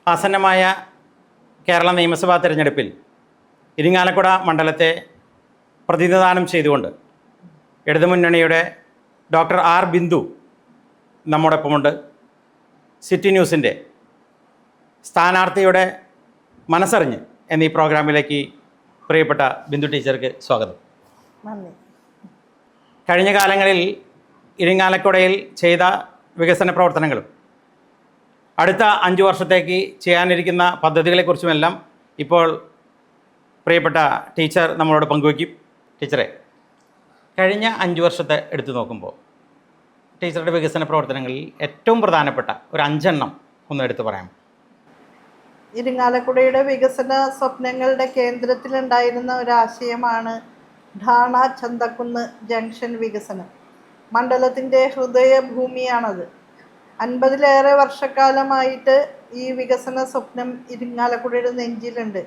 ആസന്നമായ കേരള നിയമസഭാ തെരഞ്ഞെടുപ്പിൽ ഇരിങ്ങാലക്കുട മണ്ഡലത്തെ പ്രതിനിധാനം ചെയ്തുകൊണ്ട് ഇടതുമുന്നണിയുടെ ഡോക്ടർ ആർ ബിന്ദു നമ്മോടൊപ്പമുണ്ട്. സിറ്റി ന്യൂസിൻ്റെ സ്ഥാനാർത്ഥിയുടെ മനസ്സറിഞ്ഞ് എന്നീ പ്രോഗ്രാമിലേക്ക് പ്രിയപ്പെട്ട ബിന്ദു ടീച്ചർക്ക് സ്വാഗതം. നന്ദി. കഴിഞ്ഞ കാലങ്ങളിൽ ഇരിങ്ങാലക്കുടയിൽ ചെയ്ത വികസന പ്രവർത്തനങ്ങളും അടുത്ത 5 വർഷത്തേക്ക് ചെയ്യാനിരിക്കുന്ന പദ്ധതികളെക്കുറിച്ചുമെല്ലാം ഇപ്പോൾ പ്രിയപ്പെട്ട ടീച്ചർ നമ്മളോട് പങ്കുവയ്ക്കും. ടീച്ചറെ, കഴിഞ്ഞ 5 വർഷത്തെ എടുത്തു നോക്കുമ്പോൾ ടീച്ചറുടെ വികസന പ്രവർത്തനങ്ങളിൽ ഏറ്റവും പ്രധാനപ്പെട്ട ഒരു 5 എണ്ണം ഒന്ന് എടുത്തു പറയാം. ഇരിങ്ങാലക്കുടയുടെ വികസന സ്വപ്നങ്ങളുടെ കേന്ദ്രത്തിലുണ്ടായിരുന്ന ഒരാശയമാണ് ഠാണ ചന്തക്കുന്ന് ജംഗ്ഷൻ വികസനം. മണ്ഡലത്തിൻ്റെ ഹൃദയഭൂമിയാണത്. 50ലേറെ വർഷക്കാലമായിട്ട് ഈ വികസന സ്വപ്നം ഇരിങ്ങാലക്കുടയുടെ നെഞ്ചിലുണ്ട്.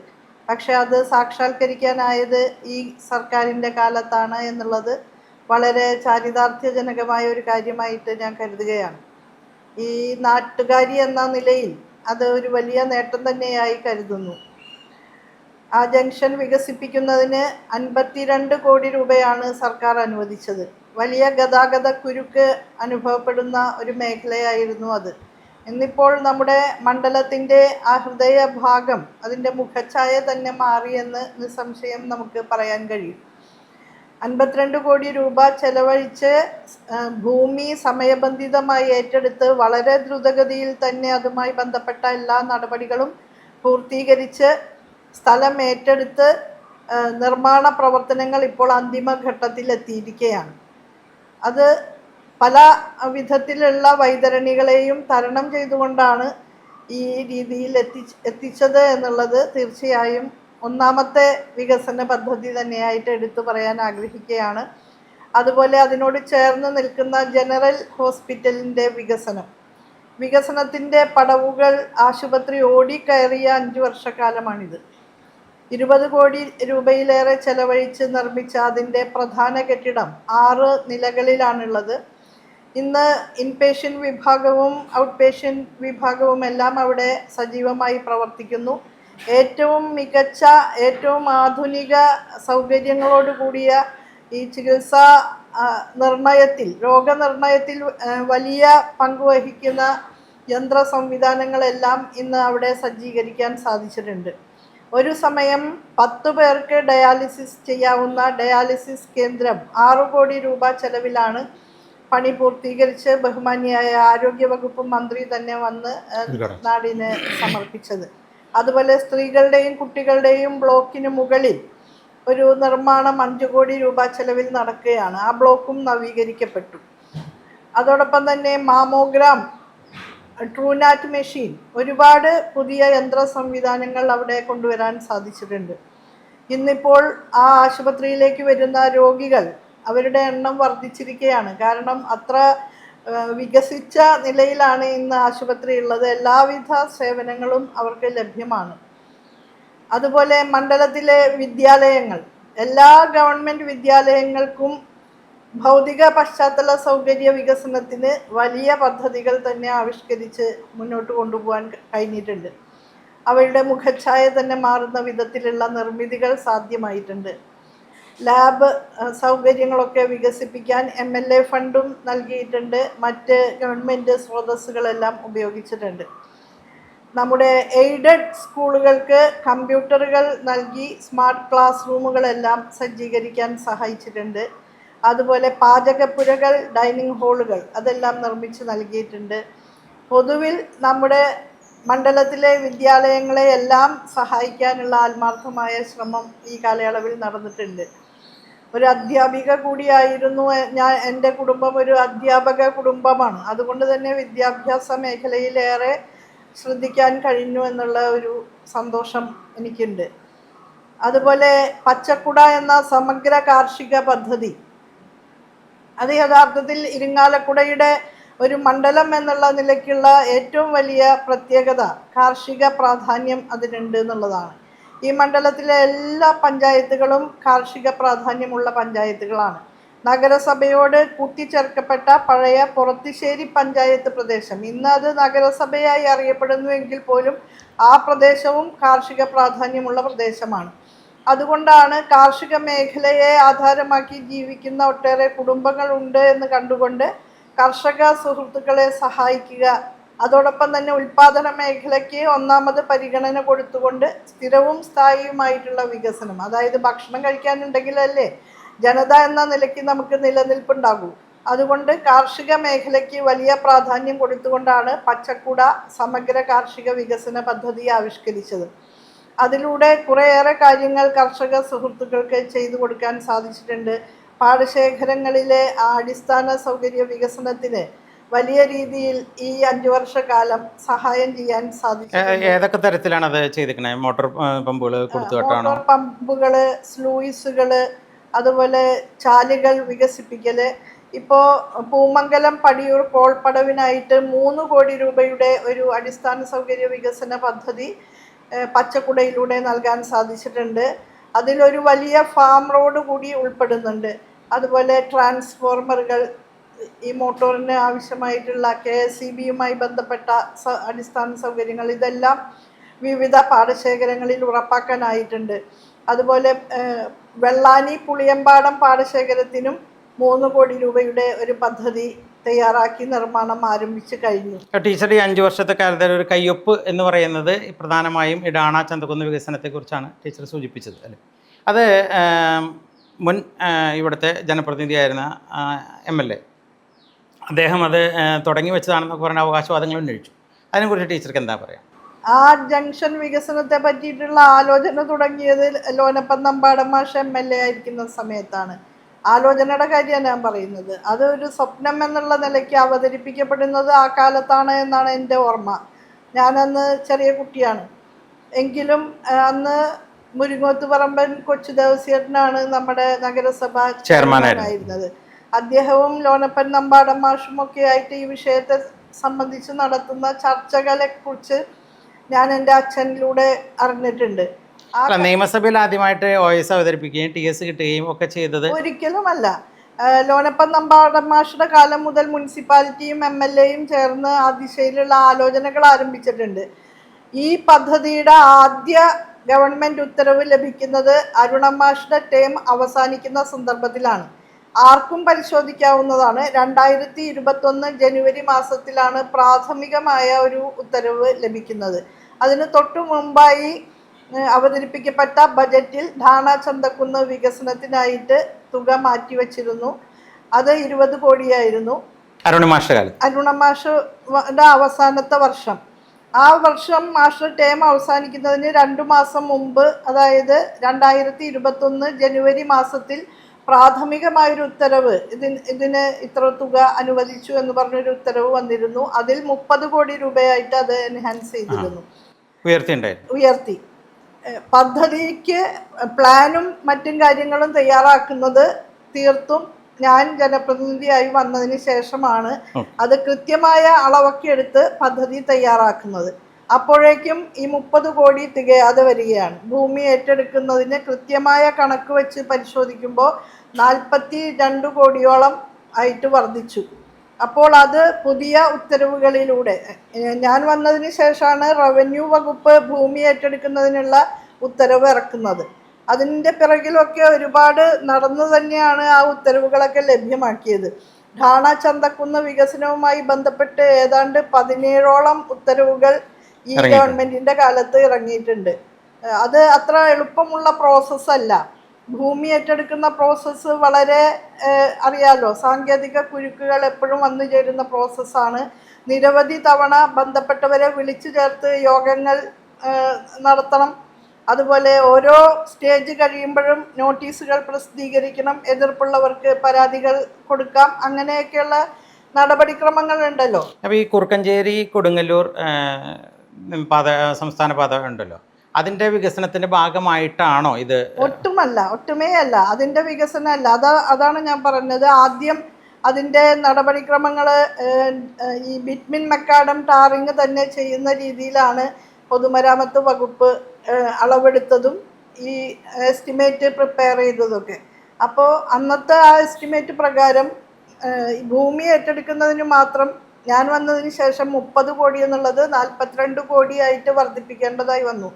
പക്ഷെ അത് സാക്ഷാത്കരിക്കാനായത് ഈ സർക്കാരിൻ്റെ കാലത്താണ് എന്നുള്ളത് വളരെ ചാരിതാർത്ഥ്യജനകമായ ഒരു കാര്യമായിട്ട് ഞാൻ കരുതുകയാണ്. ഈ നാട്ടുകാരി എന്ന നിലയിൽ അത് ഒരു വലിയ നേട്ടം തന്നെയായി കരുതുന്നു. ആ ജംഗ്ഷൻ വികസിപ്പിക്കുന്നതിന് 52 കോടി രൂപയാണ് സർക്കാർ അനുവദിച്ചത്. വലിയ ഗതാഗത കുരുക്ക് അനുഭവപ്പെടുന്ന ഒരു മേഖലയായിരുന്നു അത്. ഇന്നിപ്പോൾ നമ്മുടെ മണ്ഡലത്തിൻ്റെ ആ ഹൃദയഭാഗം അതിൻ്റെ മുഖച്ഛായ തന്നെ മാറിയെന്ന് നിസ്സംശയം നമുക്ക് പറയാൻ കഴിയും. 52 കോടി രൂപ ചെലവഴിച്ച് ഭൂമി സമയബന്ധിതമായി ഏറ്റെടുത്ത് വളരെ ദ്രുതഗതിയിൽ തന്നെ അതുമായി ബന്ധപ്പെട്ട എല്ലാ നടപടികളും പൂർത്തീകരിച്ച് സ്ഥലം ഏറ്റെടുത്ത് നിർമ്മാണ പ്രവർത്തനങ്ങൾ ഇപ്പോൾ അന്തിമഘട്ടത്തിലെത്തിയിരിക്കുകയാണ്. അത് പല വിധത്തിലുള്ള വൈതരണികളെയും തരണം ചെയ്തുകൊണ്ടാണ് ഈ രീതിയിൽ എത്തിച്ചത് എന്നുള്ളത് തീർച്ചയായും ഒന്നാമത്തെ വികസന പദ്ധതി തന്നെയായിട്ട് എടുത്തു പറയാൻ ആഗ്രഹിക്കുകയാണ്. അതുപോലെ അതിനോട് ചേർന്ന് നിൽക്കുന്ന ജനറൽ ഹോസ്പിറ്റലിൻ്റെ വികസനത്തിൻ്റെ പടവുകൾ ആശുപത്രി ഓടിക്കയറിയ 5 വർഷക്കാലമാണിത്. 20 കോടി രൂപയിലേറെ ചെലവഴിച്ച് നിർമ്മിച്ച അതിൻ്റെ പ്രധാന കെട്ടിടം 6 നിലകളിലാണുള്ളത്. ഇന്ന് ഇൻപേഷ്യൻ്റ് വിഭാഗവും ഔട്ട് പേഷ്യൻ്റ് വിഭാഗവും എല്ലാം അവിടെ സജീവമായി പ്രവർത്തിക്കുന്നു. ഏറ്റവും മികച്ച ഏറ്റവും ആധുനിക സൗകര്യങ്ങളോട് കൂടിയ ഈ ചികിത്സാ രോഗനിർണയത്തിൽ വലിയ പങ്കുവഹിക്കുന്ന യന്ത്ര സംവിധാനങ്ങളെല്ലാം ഇന്ന് അവിടെ സജ്ജീകരിക്കാൻ സാധിച്ചിട്ടുണ്ട്. ഒരു സമയം 10 പേർക്ക് ഡയാലിസിസ് ചെയ്യാവുന്ന ഡയാലിസിസ് കേന്ദ്രം 6 കോടി രൂപ ചെലവിലാണ് പണി പൂർത്തീകരിച്ച് ബഹുമാന്യായ ആരോഗ്യവകുപ്പ് മന്ത്രി തന്നെ വന്ന് നാടിന് സമർപ്പിച്ചത്. അതുപോലെ സ്ത്രീകളുടെയും കുട്ടികളുടെയും ബ്ലോക്കിന് മുകളിൽ ഒരു നിർമ്മാണം 5 കോടി രൂപ ചെലവിൽ നടക്കുകയാണ്. ആ ബ്ലോക്കും നവീകരിക്കപ്പെട്ടു. അതോടൊപ്പം തന്നെ മാമോഗ്രാം, ട്രൂനാറ്റ് മെഷീൻ, ഒരുപാട് പുതിയ യന്ത്ര സംവിധാനങ്ങൾ അവിടെ കൊണ്ടുവരാൻ സാധിച്ചിട്ടുണ്ട്. ഇന്നിപ്പോൾ ആ ആശുപത്രിയിലേക്ക് വരുന്ന രോഗികൾ അവരുടെ എണ്ണം വർദ്ധിച്ചിരിക്കുകയാണ്. കാരണം അത്ര വികസിച്ച നിലയിലാണ് ഇന്ന് ആശുപത്രി ഉള്ളത്. എല്ലാവിധ സേവനങ്ങളും അവർക്ക് ലഭ്യമാണ്. അതുപോലെ മണ്ഡലത്തിലെ വിദ്യാലയങ്ങൾ, എല്ലാ ഗവൺമെൻറ് വിദ്യാലയങ്ങൾക്കും ഭൗതിക പശ്ചാത്തല സൗകര്യ വികസനത്തിന് വലിയ പദ്ധതികൾ തന്നെ ആവിഷ്കരിച്ച് മുന്നോട്ട് കൊണ്ടുപോകാൻ കഴിഞ്ഞിട്ടുണ്ട്. അവയുടെ മുഖച്ഛായ തന്നെ മാറുന്ന വിധത്തിലുള്ള നിർമ്മിതികൾ സാധ്യമായിട്ടുണ്ട്. ലാബ് സൗകര്യങ്ങളൊക്കെ വികസിപ്പിക്കാൻ MLA ഫണ്ടും നൽകിയിട്ടുണ്ട്. മറ്റ് ഗവൺമെൻറ് സ്രോതസ്സുകളെല്ലാം ഉപയോഗിച്ചിട്ടുണ്ട്. നമ്മുടെ എയ്ഡഡ് സ്കൂളുകൾക്ക് കമ്പ്യൂട്ടറുകൾ നൽകി സ്മാർട്ട് ക്ലാസ് റൂമുകളെല്ലാം സജ്ജീകരിക്കാൻ സഹായിച്ചിട്ടുണ്ട്. അതുപോലെ പാചകപ്പുരകൾ, ഡൈനിങ് ഹാളുകൾ അതെല്ലാം നിർമ്മിച്ച് നൽകിയിട്ടുണ്ട്. പൊതുവിൽ നമ്മുടെ മണ്ഡലത്തിലെ വിദ്യാലയങ്ങളെ എല്ലാം സഹായിക്കാനുള്ള ആത്മാർത്ഥമായ ശ്രമം ഈ കാലയളവിൽ നടന്നിട്ടുണ്ട്. ഒരു അധ്യാപിക കൂടിയായിരുന്നു ഞാൻ. എൻ്റെ കുടുംബം ഒരു അധ്യാപക കുടുംബമാണ്. അതുകൊണ്ട് തന്നെ വിദ്യാഭ്യാസ മേഖലയിലേറെ ശ്രദ്ധിക്കാൻ കഴിഞ്ഞു എന്നുള്ള ഒരു സന്തോഷം എനിക്കുണ്ട്. അതുപോലെ പച്ചക്കുട എന്ന സമഗ്ര കാർഷിക പദ്ധതി, അത് യഥാർത്ഥത്തിൽ ഇരിങ്ങാലക്കുടയുടെ ഒരു മണ്ഡലം എന്നുള്ള നിലയ്ക്കുള്ള ഏറ്റവും വലിയ പ്രത്യേകത കാർഷിക പ്രാധാന്യം അതിനുണ്ട് എന്നുള്ളതാണ്. ഈ മണ്ഡലത്തിലെ എല്ലാ പഞ്ചായത്തുകളും കാർഷിക പ്രാധാന്യമുള്ള പഞ്ചായത്തുകളാണ്. നഗരസഭയോട് കൂട്ടിച്ചേർക്കപ്പെട്ട പഴയ പുറത്തിശ്ശേരി പഞ്ചായത്ത് പ്രദേശം. ഇന്ന് അത് നഗരസഭയായി അറിയപ്പെടുന്നുവെങ്കിൽ പോലും ആ പ്രദേശവും കാർഷിക പ്രാധാന്യമുള്ള പ്രദേശമാണ്. അതുകൊണ്ടാണ് കാർഷിക മേഖലയെ ആധാരമാക്കി ജീവിക്കുന്ന ഒട്ടേറെ കുടുംബങ്ങളുണ്ട് എന്ന് കണ്ടുകൊണ്ട് കർഷക സുഹൃത്തുക്കളെ സഹായിക്കുക, അതോടൊപ്പം തന്നെ ഉൽപാദന മേഖലയ്ക്ക് ഒന്നാമത് പരിഗണന കൊടുത്തുകൊണ്ട് സ്ഥിരവും സ്ഥായിയുമായിട്ടുള്ള വികസനം, അതായത് ഭക്ഷണം കഴിക്കാനുണ്ടെങ്കിലല്ലേ ജനത എന്ന നിലയ്ക്ക് നമുക്ക് നിലനിൽപ്പുണ്ടാകൂ. അതുകൊണ്ട് കാർഷിക മേഖലയ്ക്ക് വലിയ പ്രാധാന്യം കൊടുത്തുകൊണ്ടാണ് പച്ചക്കുട സമഗ്ര കാർഷിക വികസന പദ്ധതി ആവിഷ്കരിച്ചത്. അതിലൂടെ കുറേയേറെ കാര്യങ്ങൾ കർഷക സുഹൃത്തുക്കൾക്ക് ചെയ്തു കൊടുക്കാൻ സാധിച്ചിട്ടുണ്ട്. പാടശേഖരങ്ങളിലെ അടിസ്ഥാന സൗകര്യ വികസനത്തിന് വലിയ രീതിയിൽ ഈ 5 വർഷക്കാലം സഹായം ചെയ്യാൻ സാധിച്ചു. ഏതൊക്കെ തരത്തിലാണ് അത് ചെയ്തിരിക്കുന്നത്? മോട്ടോർ പമ്പുകൾ കൊടുത്തുകൊണ്ടാണോ? മോട്ടോർ പമ്പുകൾ, സ്ലൂയിസുകൾ, അതുപോലെ ചാലുകൾ വികസിപ്പിക്കൽ. ഇപ്പോൾ പൂമംഗലം പടിയൂർ കോൾപ്പടവിനായിട്ട് 3 കോടി രൂപയുടെ ഒരു അടിസ്ഥാന സൗകര്യ വികസന പദ്ധതി പച്ചക്കുടയിലൂടെ നൽകാൻ സാധിച്ചിട്ടുണ്ട്. അതിലൊരു വലിയ ഫാം റോഡ് കൂടി ഉൾപ്പെടുന്നുണ്ട്. അതുപോലെ ട്രാൻസ്ഫോർമറുകൾ, ഈ മോട്ടോറിന് ആവശ്യമായിട്ടുള്ള KSEBയുമായി ബന്ധപ്പെട്ട അടിസ്ഥാന സൗകര്യങ്ങൾ, ഇതെല്ലാം വിവിധ പാടശേഖരങ്ങളിൽ ഉറപ്പാക്കാനായിട്ടുണ്ട്. അതുപോലെ വെള്ളാനി പുളിയമ്പാടം പാടശേഖരത്തിനും 3 കോടി രൂപയുടെ ഒരു പദ്ധതി തയ്യാറാക്കി നിർമ്മാണം ആരംഭിച്ചു കഴിഞ്ഞു. ടീച്ചറുടെ 5 വർഷത്തെ കാലത്തെ ഒരു കയ്യൊപ്പ് എന്ന് പറയുന്നത് പ്രധാനമായും ഈ ഡാണ ചന്തക്കുന്ന് വികസനത്തെക്കുറിച്ചാണ് ടീച്ചർ സൂചിപ്പിച്ചത് അല്ലേ? അത് മുൻ ഇവിടുത്തെ ജനപ്രതിനിധിയായിരുന്ന MLA അദ്ദേഹം അത് തുടങ്ങി വെച്ചതാണെന്നൊക്കെ പറഞ്ഞ അവകാശവാദങ്ങൾ ഉന്നയിച്ചു. അതിനെക്കുറിച്ച് ടീച്ചർക്ക് എന്താ പറയാം? ആ ജംഗ്ഷൻ വികസനത്തെ പറ്റിയിട്ടുള്ള ആലോചന തുടങ്ങിയത് ലോനപ്പൻ നമ്പാടൻ മാഷ് MLA ആയിരിക്കുന്ന സമയത്താണ്. ആലോചനയുടെ കാര്യമാണ് ഞാൻ പറയുന്നത്. അതൊരു സ്വപ്നം എന്നുള്ള നിലയ്ക്ക് അവതരിപ്പിക്കപ്പെടുന്നത് ആ കാലത്താണ് എന്നാണ് എൻ്റെ ഓർമ്മ. ഞാനന്ന് ചെറിയ കുട്ടിയാണ്. എങ്കിലും അന്ന് മുരിങ്ങോത്ത് പറമ്പൻ കൊച്ചു ദേവസ്യേട്ടനാണ് നമ്മുടെ നഗരസഭ ചെയർമാനായിരുന്നത്. അദ്ദേഹവും ലോനപ്പൻ നമ്പാടൻ മാഷും ഒക്കെ ആയിട്ട് ഈ വിഷയത്തെ സംബന്ധിച്ച് നടത്തുന്ന ചർച്ചകളെ കുറിച്ച് ഞാൻ എൻ്റെ അച്ഛനിലൂടെ അറിഞ്ഞിട്ടുണ്ട്. നിയമസഭയിൽ ആദ്യമായിട്ട് OS അവതരിപ്പിക്കുകയും TS കിട്ടുകയും ഒക്കെ ചെയ്തത് ഒരിക്കലുമല്ല. ലോനപ്പൻ നമ്പാടൻ മാഷുടെ കാലം മുതൽ മുനിസിപ്പാലിറ്റിയും MLAയും ചേർന്ന് ആ ദിശയിലുള്ള ആലോചനകൾ ആരംഭിച്ചിട്ടുണ്ട്. ഈ പദ്ധതിയുടെ ആദ്യ ഗവൺമെൻറ് ഉത്തരവ് ലഭിക്കുന്നത് അരുണമാഷുടെ ടേം അവസാനിക്കുന്ന സന്ദർഭത്തിലാണ്. ആർക്കും പരിശോധിക്കാവുന്നതാണ്. 2021 ജനുവരി മാസത്തിലാണ് പ്രാഥമികമായ ഒരു ഉത്തരവ് ലഭിക്കുന്നത്. അതിന് തൊട്ടു മുമ്പായി അവതരിപ്പിക്കപ്പെട്ട ബജറ്റിൽ ധാണ ചന്തക്കുന്ന് വികസനത്തിനായിട്ട് തുക മാറ്റിവെച്ചിരുന്നു. അത് 20 കോടിയായിരുന്നു. അരുണമാഷുടെ അവസാനത്തെ വർഷം. ആ വർഷം മാസ്റ്റർ ടേം അവസാനിക്കുന്നതിന് 2 മാസം മുമ്പ്, അതായത് 2021 ജനുവരി മാസത്തിൽ പ്രാഥമികമായൊരു ഉത്തരവ്, ഇതിന് ഇത്ര തുക അനുവദിച്ചു എന്ന് പറഞ്ഞൊരു ഉത്തരവ് വന്നിരുന്നു. അതിൽ 30 കോടി രൂപയായിട്ട് അത് എൻഹാൻസ് ചെയ്തിരുന്നു, ഉയർത്തി. പദ്ധതിക്ക് പ്ലാനും മറ്റും കാര്യങ്ങളും തയ്യാറാക്കുന്നത് തീർത്തും ഞാൻ ജനപ്രതിനിധിയായി വന്നതിന് ശേഷമാണ്. അത് കൃത്യമായ അളവൊക്കെ എടുത്ത് പദ്ധതി തയ്യാറാക്കുന്നത്. അപ്പോഴേക്കും ഈ 30 കോടി തികയാതെ വരികയാണ്. ഭൂമി ഏറ്റെടുക്കുന്നതിന് കൃത്യമായ കണക്ക് വെച്ച് പരിശോധിക്കുമ്പോൾ 42 കോടിയോളം ആയിട്ട് വർദ്ധിച്ചു. അപ്പോൾ അത് പുതിയ ഉത്തരവുകളിലൂടെ, ഞാൻ വന്നതിന് ശേഷമാണ് റവന്യൂ വകുപ്പ് ഭൂമി ഏറ്റെടുക്കുന്നതിനുള്ള ഉത്തരവ് ഇറക്കുന്നത്. അതിൻ്റെ പിറകിലൊക്കെ ഒരുപാട് നടന്നു തന്നെയാണ് ആ ഉത്തരവുകളൊക്കെ ലഭ്യമാക്കിയത്. ധാണ ചന്തക്കുന്ന് വികസനവുമായി ബന്ധപ്പെട്ട് ഏതാണ്ട് 17ഓളം ഉത്തരവുകൾ ഈ ഗവൺമെൻറ്റിൻ്റെ കാലത്ത് ഇറങ്ങിയിട്ടുണ്ട്. അത് അത്ര എളുപ്പമുള്ള പ്രോസസ്സല്ല. ഭൂമി ഏറ്റെടുക്കുന്ന പ്രോസസ്സ് വളരെ അറിയാലോ, സാങ്കേതിക കുരുക്കുകൾ എപ്പോഴും വന്നു ചേരുന്ന പ്രോസസ്സാണ്. നിരവധി തവണ ബന്ധപ്പെട്ടവരെ വിളിച്ചു ചേർത്ത് യോഗങ്ങൾ നടത്തണം. അതുപോലെ ഓരോ സ്റ്റേജ് കഴിയുമ്പോഴും നോട്ടീസുകൾ പ്രസിദ്ധീകരിക്കണം, എതിർപ്പുള്ളവർക്ക് പരാതികൾ കൊടുക്കാം, അങ്ങനെയൊക്കെയുള്ള നടപടിക്രമങ്ങൾ ഉണ്ടല്ലോ. അപ്പോൾ ഈ കുറുക്കഞ്ചേരി കൊടുങ്ങല്ലൂർ സംസ്ഥാന പാത ഉണ്ടല്ലോ, അതിൻ്റെ വികസനത്തിൻ്റെ ഭാഗമായിട്ടാണോ ഇത്? ഒട്ടുമേ അല്ല, അതിൻ്റെ വികസനമല്ല. അതാണ് ഞാൻ പറഞ്ഞത്. ആദ്യം അതിൻ്റെ നടപടിക്രമങ്ങൾ ഈ ബിറ്റ്മിൻ മക്കാഡം ടാറിങ് തന്നെ ചെയ്യുന്ന രീതിയിലാണ് പൊതുമരാമത്ത് വകുപ്പ് അളവെടുത്തതും ഈ എസ്റ്റിമേറ്റ് പ്രിപ്പയർ ചെയ്തതൊക്കെ. അപ്പോൾ അന്നത്തെ ആ എസ്റ്റിമേറ്റ് പ്രകാരം ഈ ഭൂമി ഏറ്റെടുക്കുന്നതിന് മാത്രം ഞാൻ വന്നതിന് ശേഷം 30 കോടി എന്നുള്ളത് 42 കോടിയായിട്ട് വർദ്ധിപ്പിക്കേണ്ടതായി വന്നു.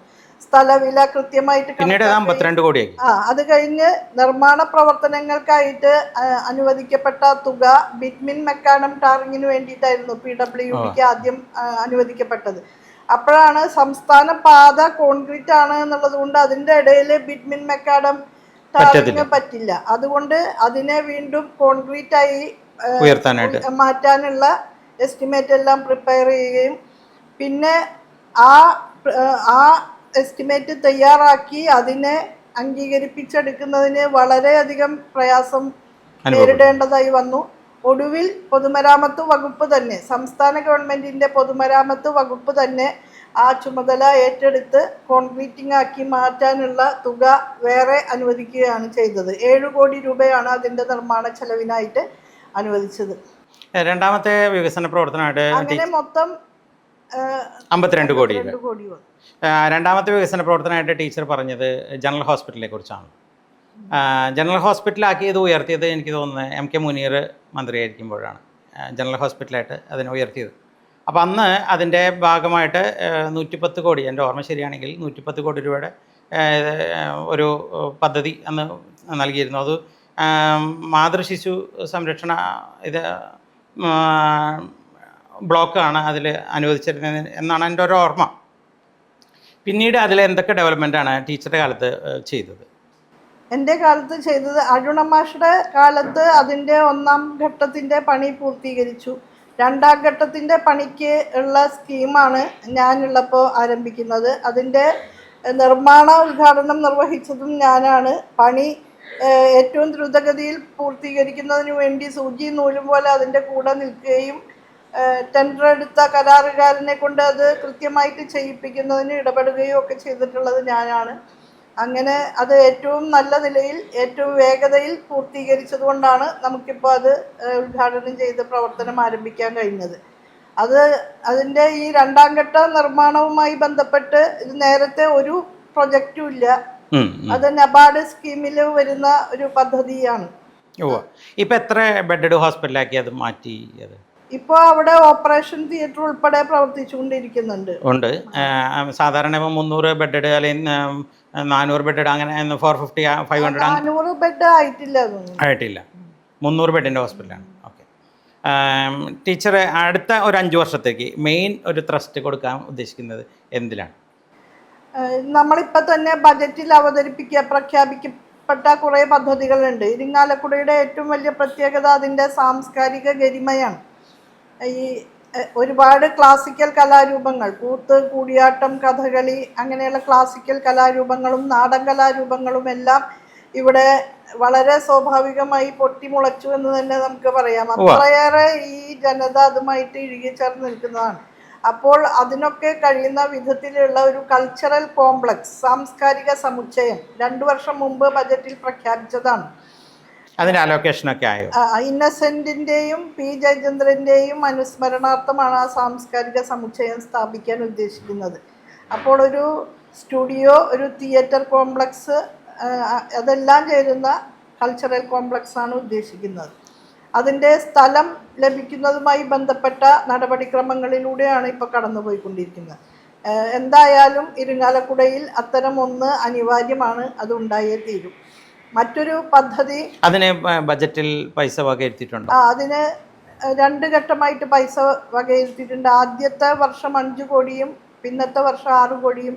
സ്ഥലവില കൃത്യമായിട്ട് പിന്നീട് 52 കോടിയായി. അത് കഴിഞ്ഞ് നിർമ്മാണ പ്രവർത്തനങ്ങൾക്കായിട്ട് അനുവദിക്കപ്പെട്ട തുക ബിറ്റ്മിൻ മെക്കാഡം ടാറിങ്ങിന് വേണ്ടിയിട്ടായിരുന്നു PWDക്ക് ആദ്യം അനുവദിക്കപ്പെട്ടത്. അപ്പോഴാണ് സംസ്ഥാന പാത കോൺക്രീറ്റ് ആണ് എന്നുള്ളത് കൊണ്ട് അതിൻ്റെ ഇടയിൽ ബിറ്റ്മിൻ മെക്കാഡം ടാറിങ് പറ്റില്ല. അതുകൊണ്ട് അതിനെ വീണ്ടും കോൺക്രീറ്റ് ആയി മാറ്റാനുള്ള എസ്റ്റിമേറ്റ് എല്ലാം പ്രിപ്പയർ ചെയ്യുകയും പിന്നെ ആ എസ്റ്റിമേറ്റ് തയ്യാറാക്കി അതിനെ അംഗീകരിപ്പിച്ചെടുക്കുന്നതിന് വളരെയധികം പ്രയാസം നേരിടേണ്ടതായി വന്നു. ഒടുവിൽ പൊതുമരാമത്ത് വകുപ്പ് തന്നെ, സംസ്ഥാന ഗവൺമെന്റിന്റെ പൊതുമരാമത്ത് വകുപ്പ് തന്നെ ആ ചുമതല ഏറ്റെടുത്ത് കോൺക്രീറ്റിംഗ് ആക്കി മാറ്റാനുള്ള തുക വേറെ അനുവദിക്കുകയാണ് ചെയ്തത്. 7 കോടി രൂപയാണ് അതിന്റെ നിർമ്മാണ ചെലവിനായിട്ട് അനുവദിച്ചത്. രണ്ടാമത്തെ വികസന പ്രവർത്തനമായിട്ട് അങ്ങനെ മൊത്തം 52 കോടി. വന്നു. രണ്ടാമത്തെ വികസന പ്രവർത്തനമായിട്ട് ടീച്ചർ പറഞ്ഞത് ജനറൽ ഹോസ്പിറ്റലിനെ കുറിച്ചാണ്. ജനറൽ ഹോസ്പിറ്റലാക്കിയത് ഉയർത്തിയത് എനിക്ക് തോന്നുന്നത് MK മുനീർ മന്ത്രിയായിരിക്കുമ്പോഴാണ് ജനറൽ ഹോസ്പിറ്റലായിട്ട് അതിനെ ഉയർത്തിയത്. അപ്പോൾ അന്ന് അതിൻ്റെ ഭാഗമായിട്ട് 110 കോടി, എൻ്റെ ഓർമ്മ ശരിയാണെങ്കിൽ 110 കോടി രൂപയുടെ ഒരു പദ്ധതി അന്ന് നൽകിയിരുന്നു. അത് മാതൃശിശു സംരക്ഷണ ബ്ലോക്കാണ് അതിൽ അനുവദിച്ചിരുന്നത് എന്നാണ് എൻ്റെ ഒരു ഓർമ്മ. പിന്നീട് അതിൽ എന്തൊക്കെ ഡെവലപ്മെൻ്റാണ് ടീച്ചറുടെ കാലത്ത് ചെയ്തത്? എൻ്റെ കാലത്ത് ചെയ്തത്, അരുണമാഷയുടെ കാലത്ത് അതിൻ്റെ 1-ാം ഘട്ടത്തിൻ്റെ പണി പൂർത്തീകരിച്ചു. 2-ാം ഘട്ടത്തിൻ്റെ പണിക്ക് ഉള്ള സ്കീമാണ് ഞാനുള്ളപ്പോൾ ആരംഭിക്കുന്നത്. അതിൻ്റെ നിർമ്മാണ ഉദ്ഘാടനം നിർവഹിച്ചതും ഞാനാണ്. പണി ഏറ്റവും ദ്രുതഗതിയിൽ പൂർത്തീകരിക്കുന്നതിന് വേണ്ടി സൂചി നൂലും പോലെ അതിൻ്റെ കൂടെ നിൽക്കുകയും ടെൻഡർ എടുത്ത കരാറുകാരനെ കൊണ്ട് അത് കൃത്യമായിട്ട് ചെയ്യിപ്പിക്കുന്നതിന് ഇടപെടുകയും ഒക്കെ ചെയ്തിട്ടുള്ളത് ഞാനാണ്. അങ്ങനെ അത് ഏറ്റവും നല്ല നിലയിൽ ഏറ്റവും വേഗതയിൽ പൂർത്തീകരിച്ചത് കൊണ്ടാണ് നമുക്കിപ്പോൾ അത് ഉദ്ഘാടനം ചെയ്ത് പ്രവർത്തനം ആരംഭിക്കാൻ കഴിഞ്ഞത്. അതിൻ്റെ ഈ 2-ാം ഘട്ട നിർമ്മാണവുമായി ബന്ധപ്പെട്ട് ഇത് നേരത്തെ ഒരു പ്രൊജക്റ്റും ഇല്ല. അത് നബാർഡ് സ്കീമിൽ വരുന്ന ഒരു പദ്ധതിയാണ്. ഇപ്പം എത്ര ബെഡഡ് ഹോസ്പിറ്റലാക്കി അത് മാറ്റി? ഇപ്പോൾ അവിടെ ഓപ്പറേഷൻ തിയേറ്റർ ഉൾപ്പെടെ പ്രവർത്തിച്ചുകൊണ്ടിരിക്കുന്നുണ്ട്. ഉണ്ട്. സാധാരണ 300 ബെഡഡ് അല്ലെങ്കിൽ 400 ബെഡഡ് അങ്ങനെ 450 500 400 ബെഡ് ആയിട്ടില്ല. 300 ബെഡിൻ്റെ ഹോസ്പിറ്റലാണ്. ഓക്കെ. ടീച്ചർ അടുത്ത ഒരു 5 വർഷത്തേക്ക് മെയിൻ ഒരു ത്രസ്റ്റ് കൊടുക്കാൻ ഉദ്ദേശിക്കുന്നത് എന്തിലാണ്? നമ്മളിപ്പോൾ തന്നെ ബജറ്റിൽ പ്രഖ്യാപിക്കപ്പെട്ട കുറേ പദ്ധതികളുണ്ട്. ഇരിങ്ങാലക്കുടയുടെ ഏറ്റവും വലിയ പ്രത്യേകത അതിൻ്റെ സാംസ്കാരിക ഗരിമയാണ്. ഈ ഒരുപാട് ക്ലാസിക്കൽ കലാരൂപങ്ങൾ, കൂത്ത്, കൂടിയാട്ടം, കഥകളി, അങ്ങനെയുള്ള ക്ലാസിക്കൽ കലാരൂപങ്ങളും നാടൻ കലാരൂപങ്ങളും എല്ലാം ഇവിടെ വളരെ സ്വാഭാവികമായി പൊട്ടിമുളച്ചു എന്ന് തന്നെ നമുക്ക് പറയാം. അത്രയേറെ ഈ ജനത അതുമായിട്ട് ഇഴുകിച്ചേർന്ന് നിൽക്കുന്നതാണ്. അപ്പോൾ അതിനൊക്കെ കഴിയുന്ന വിധത്തിലുള്ള ഒരു കൾച്ചറൽ കോംപ്ലക്സ്, സാംസ്കാരിക സമുച്ചയം 2 വർഷം മുമ്പ് ബജറ്റിൽ പ്രഖ്യാപിച്ചതാണ്. അതിൻ്റെ അലോക്കേഷനൊക്കെ ആയോ? ഇന്നസെന്റിന്റെയും P ജയചന്ദ്രന്റെയും അനുസ്മരണാർത്ഥമാണ് ആ സാംസ്കാരിക സമുച്ചയം സ്ഥാപിക്കാൻ ഉദ്ദേശിക്കുന്നത്. അപ്പോൾ ഒരു സ്റ്റുഡിയോ, ഒരു തിയേറ്റർ കോംപ്ലക്സ്, അതെല്ലാം ചേരുന്ന കൾച്ചറൽ കോംപ്ലക്സ് ആണ് ഉദ്ദേശിക്കുന്നത്. അതിൻ്റെ സ്ഥലം ലഭിക്കുന്നതുമായി ബന്ധപ്പെട്ട നടപടിക്രമങ്ങളിലൂടെയാണ് ഇപ്പോൾ കടന്നുപോയിക്കൊണ്ടിരിക്കുന്നത്. എന്തായാലും ഇരിങ്ങാലക്കുടയിൽ അത്തരം ഒന്ന് അനിവാര്യമാണ്, അത് ഉണ്ടായേ തീരും. മറ്റൊരു പദ്ധതി, അതിന് ബജറ്റിൽ പൈസ വകയിരുത്തിയിട്ടുണ്ടോ? അതിന് 2 ഘട്ടമായിട്ട് പൈസ വകയിരുത്തിയിട്ടുണ്ട്. ആദ്യത്തെ വർഷം 5 കോടിയും പിന്നത്തെ വർഷം 6 കോടിയും.